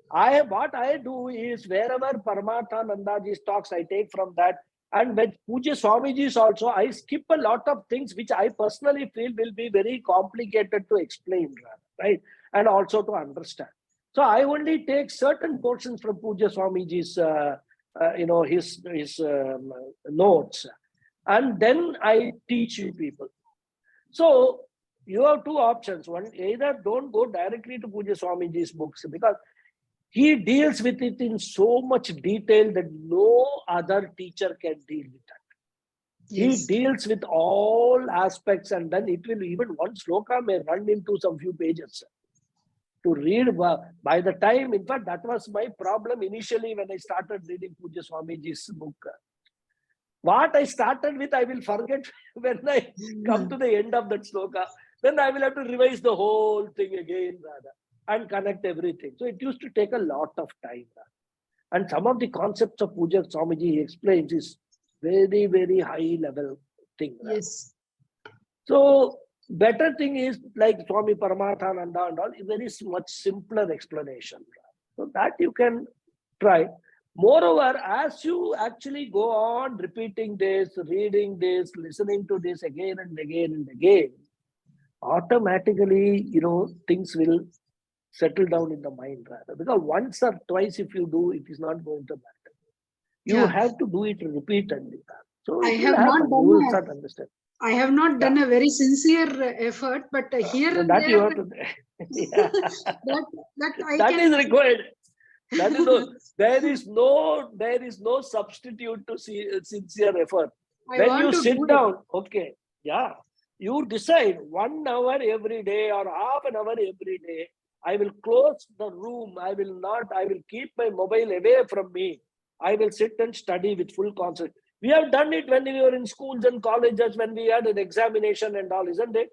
what I do is wherever Paramathanandaji's talks, I take from that. And with Puja Swamiji's also, I skip a lot of things which I personally feel will be very complicated to explain, right? And also to understand. So I only take certain portions from Puja Swamiji's, his notes, and then I teach you people. So you have two options. One, either don't go directly to Puja Swamiji's books, because he deals with it in so much detail that no other teacher can deal with that. Yes. He deals with all aspects, and then it will, even one sloka may run into some few pages to read. By the time, in fact, that was my problem initially when I started reading Puja Swamiji's book. What I started with, I will forget when I come to the end of that sloka. Then I will have to revise the whole thing again, rather, and connect everything. So it used to take a lot of time. And some of the concepts of Puja Swamiji he explains is very, very high level thing. Yes. So better thing is like Swami Paramathananda and all, very much simpler explanation. So that you can try. Moreover, as you actually go on repeating this, reading this, listening to this again and again and again, automatically, things will settle down in the mind rather. Because once or twice if you do, it is not going to matter. You have to do it repeatedly. So I it have will happen. not You will done start understanding. I have not done a very sincere effort, but here and That you there, have to. Yeah. that I That can. is required. That is there is no substitute to sincere effort. When you sit down, okay, yeah, you decide 1 hour every day or half an hour every day. I will close the room. I will keep my mobile away from me. I will sit and study with full concentration. We have done it when we were in schools and colleges, when we had an examination and all, isn't it?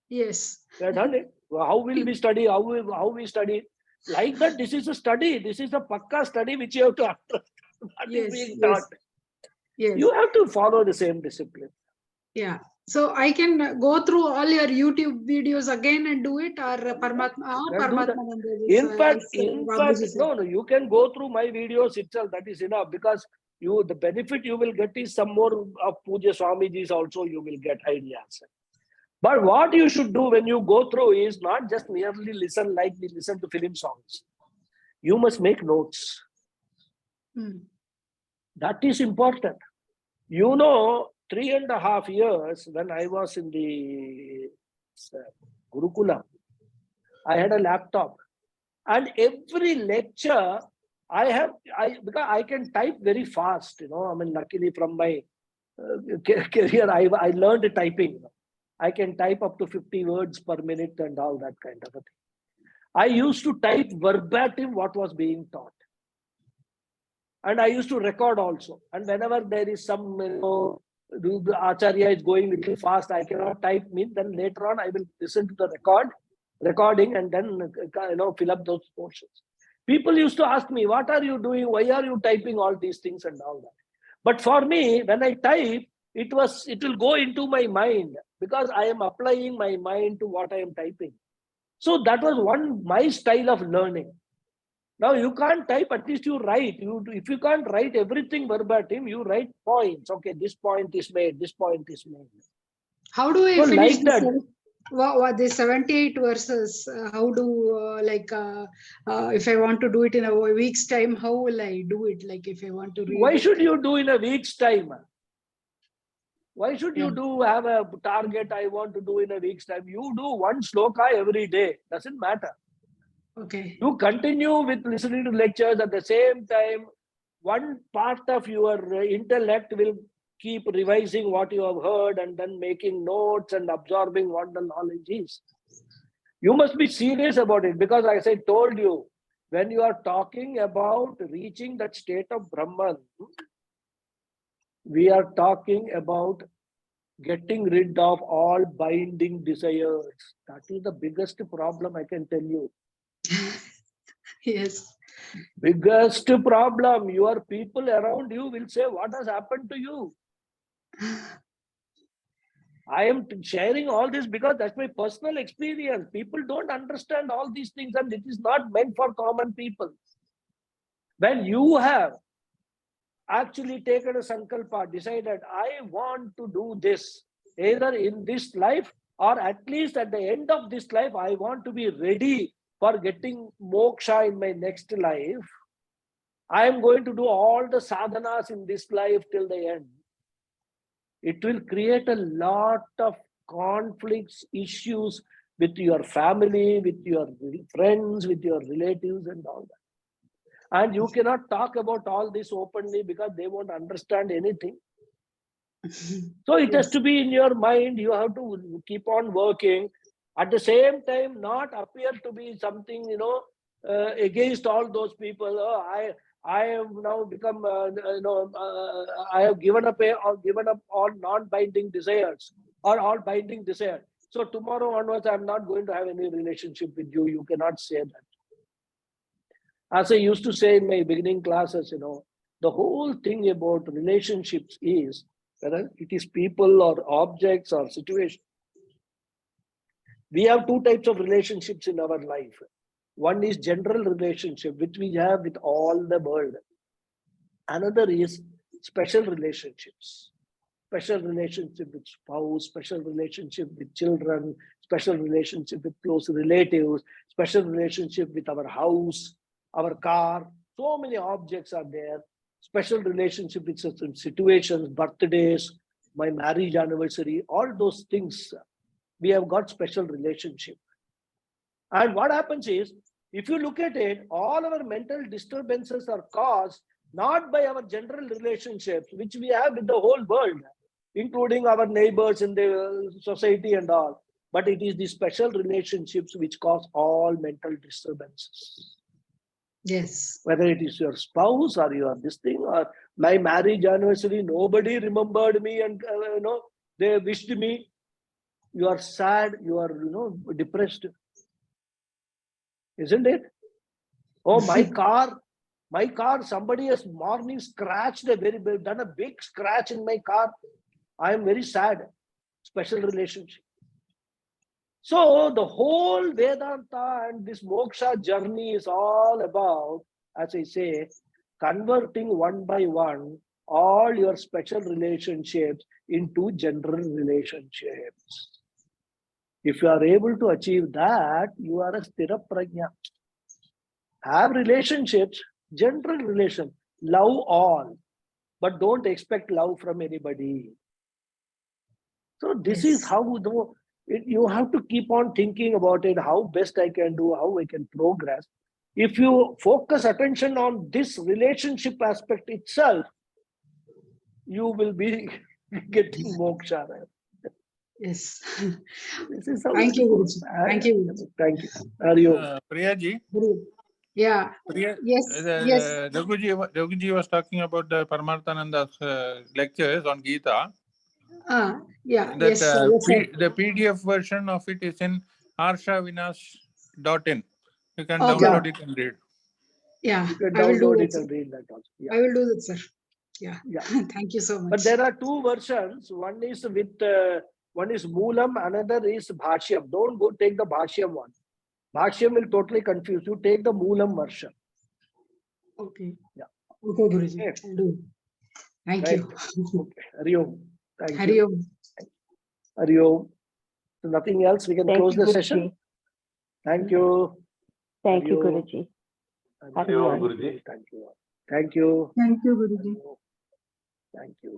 Yes. We have done it. How will we study? How we study? Like that, this is a study. This is a pakka study which you have to understand what is being taught. Yes. You have to follow the same discipline. Yeah. So I can go through all your YouTube videos again and do it, or Paramatma. In fact, no, you can go through my videos itself. That is enough, because the benefit you will get is some more of Puja Swamiji's also you will get ideas. But what you should do when you go through is not just merely listen like we listen to film songs. You must make notes. That is important. 3.5 years when I was in the Gurukula, I had a laptop, and every lecture because I can type very fast. Luckily from my career, I learned typing. I can type up to 50 words per minute and all that kind of a thing. I used to type verbatim what was being taught. And I used to record also. And whenever there is some, the Acharya is going a little fast, I cannot type me, then later on I will listen to the recording and then, fill up those portions. People used to ask me, what are you doing? Why are you typing all these things and all that? But for me, when I type, it will go into my mind, because I am applying my mind to what I am typing. So that was my style of learning. Now you can't type, at least you write. If you can't write everything verbatim, you write points. Okay, this point is made, this point is made. How do I finish like that? The 78 verses? How do if I want to do it in a week's time, how will I do it? Like if I want to read. Why should you do in a week's time? Why should you have a target? I want to do in a week's time. You do one sloka every day. Doesn't matter. Okay. You continue with listening to lectures at the same time. One part of your intellect will keep revising what you have heard and then making notes and absorbing what the knowledge is. You must be serious about it, because as I told you, when you are talking about reaching that state of Brahman, we are talking about getting rid of all binding desires. That is the biggest problem, I can tell you. Yes. Biggest problem. Your people around you will say, what has happened to you? I am sharing all this because that's my personal experience. People don't understand all these things, and it is not meant for common people. When you have actually taken a sankalpa, decided, I want to do this, either in this life or at least at the end of this life, I want to be ready for getting moksha in my next life. I am going to do all the sadhanas in this life till the end. It will create a lot of conflicts, issues with your family, with your friends, with your relatives and all that. And you cannot talk about all this openly because they won't understand anything. So it has to be in your mind. You have to keep on working. At the same time, not appear to be something, against all those people. Oh, I have now become, I have given up all non-binding desires or all binding desire. So tomorrow onwards, I'm not going to have any relationship with you. You cannot say that. As I used to say in my beginning classes, the whole thing about relationships is whether it is people or objects or situations. We have two types of relationships in our life. One is general relationship, which we have with all the world. Another is special relationships. Special relationship with spouse, special relationship with children, special relationship with close relatives, special relationship with our house, our car. So many objects are there. Special relationship with certain situations, birthdays, my marriage anniversary, all those things. We have got special relationship. And what happens is, if you look at it, all our mental disturbances are caused not by our general relationships, which we have with the whole world, including our neighbors in the society and all, but it is the special relationships which cause all mental disturbances. Yes. Whether it is your spouse or your this thing or my marriage anniversary, nobody remembered me and they wished me. You are sad, you are depressed, isn't it? Oh, my car, somebody has morning scratched done a big scratch in my car. I am very sad. Special relationship. So the whole Vedanta and this moksha journey is all about, as I say, converting one by one all your special relationships into general relationships. If you are able to achieve that, you are a sthira prajna. Have relationships, general relation, love all, but don't expect love from anybody. So this is how you have to keep on thinking about it, how best I can do, how I can progress. If you focus attention on this relationship aspect itself, you will be getting moksha. Yes. This is how Thank you, Guruji. Thank you. Thank you. Are you? Priyaji, Yeah. Priya, Yes. Yes. Raghuji was talking about the Paramarthananda's lectures on Gita. Yeah. That Yes. Yes, sir. the PDF version of it is in harshavinash.in. You can Okay. download it and read. Yeah. You can I will do download that, it sir. and read that also. Yeah. I will do that, sir. Yeah. Yeah. Thank you so much. But there are two versions. One is with one is Moolam, another is Bhashyam. Don't go take the Bhashyam one. Bhashyam will totally confuse you. Take the Moolam version. Okay. Yeah. Okay, Guruji. Yes. I'll do. Thank Right. you. Okay. Hari Om. Thank Hari you. Om. Hari Om. So nothing else. We can Thank close you, the Guruji. session. Thank you. Thank you, Hari Om. Guruji. Hari Hari Om. Om. Thank you. Thank you. Thank you, Guruji. Thank you.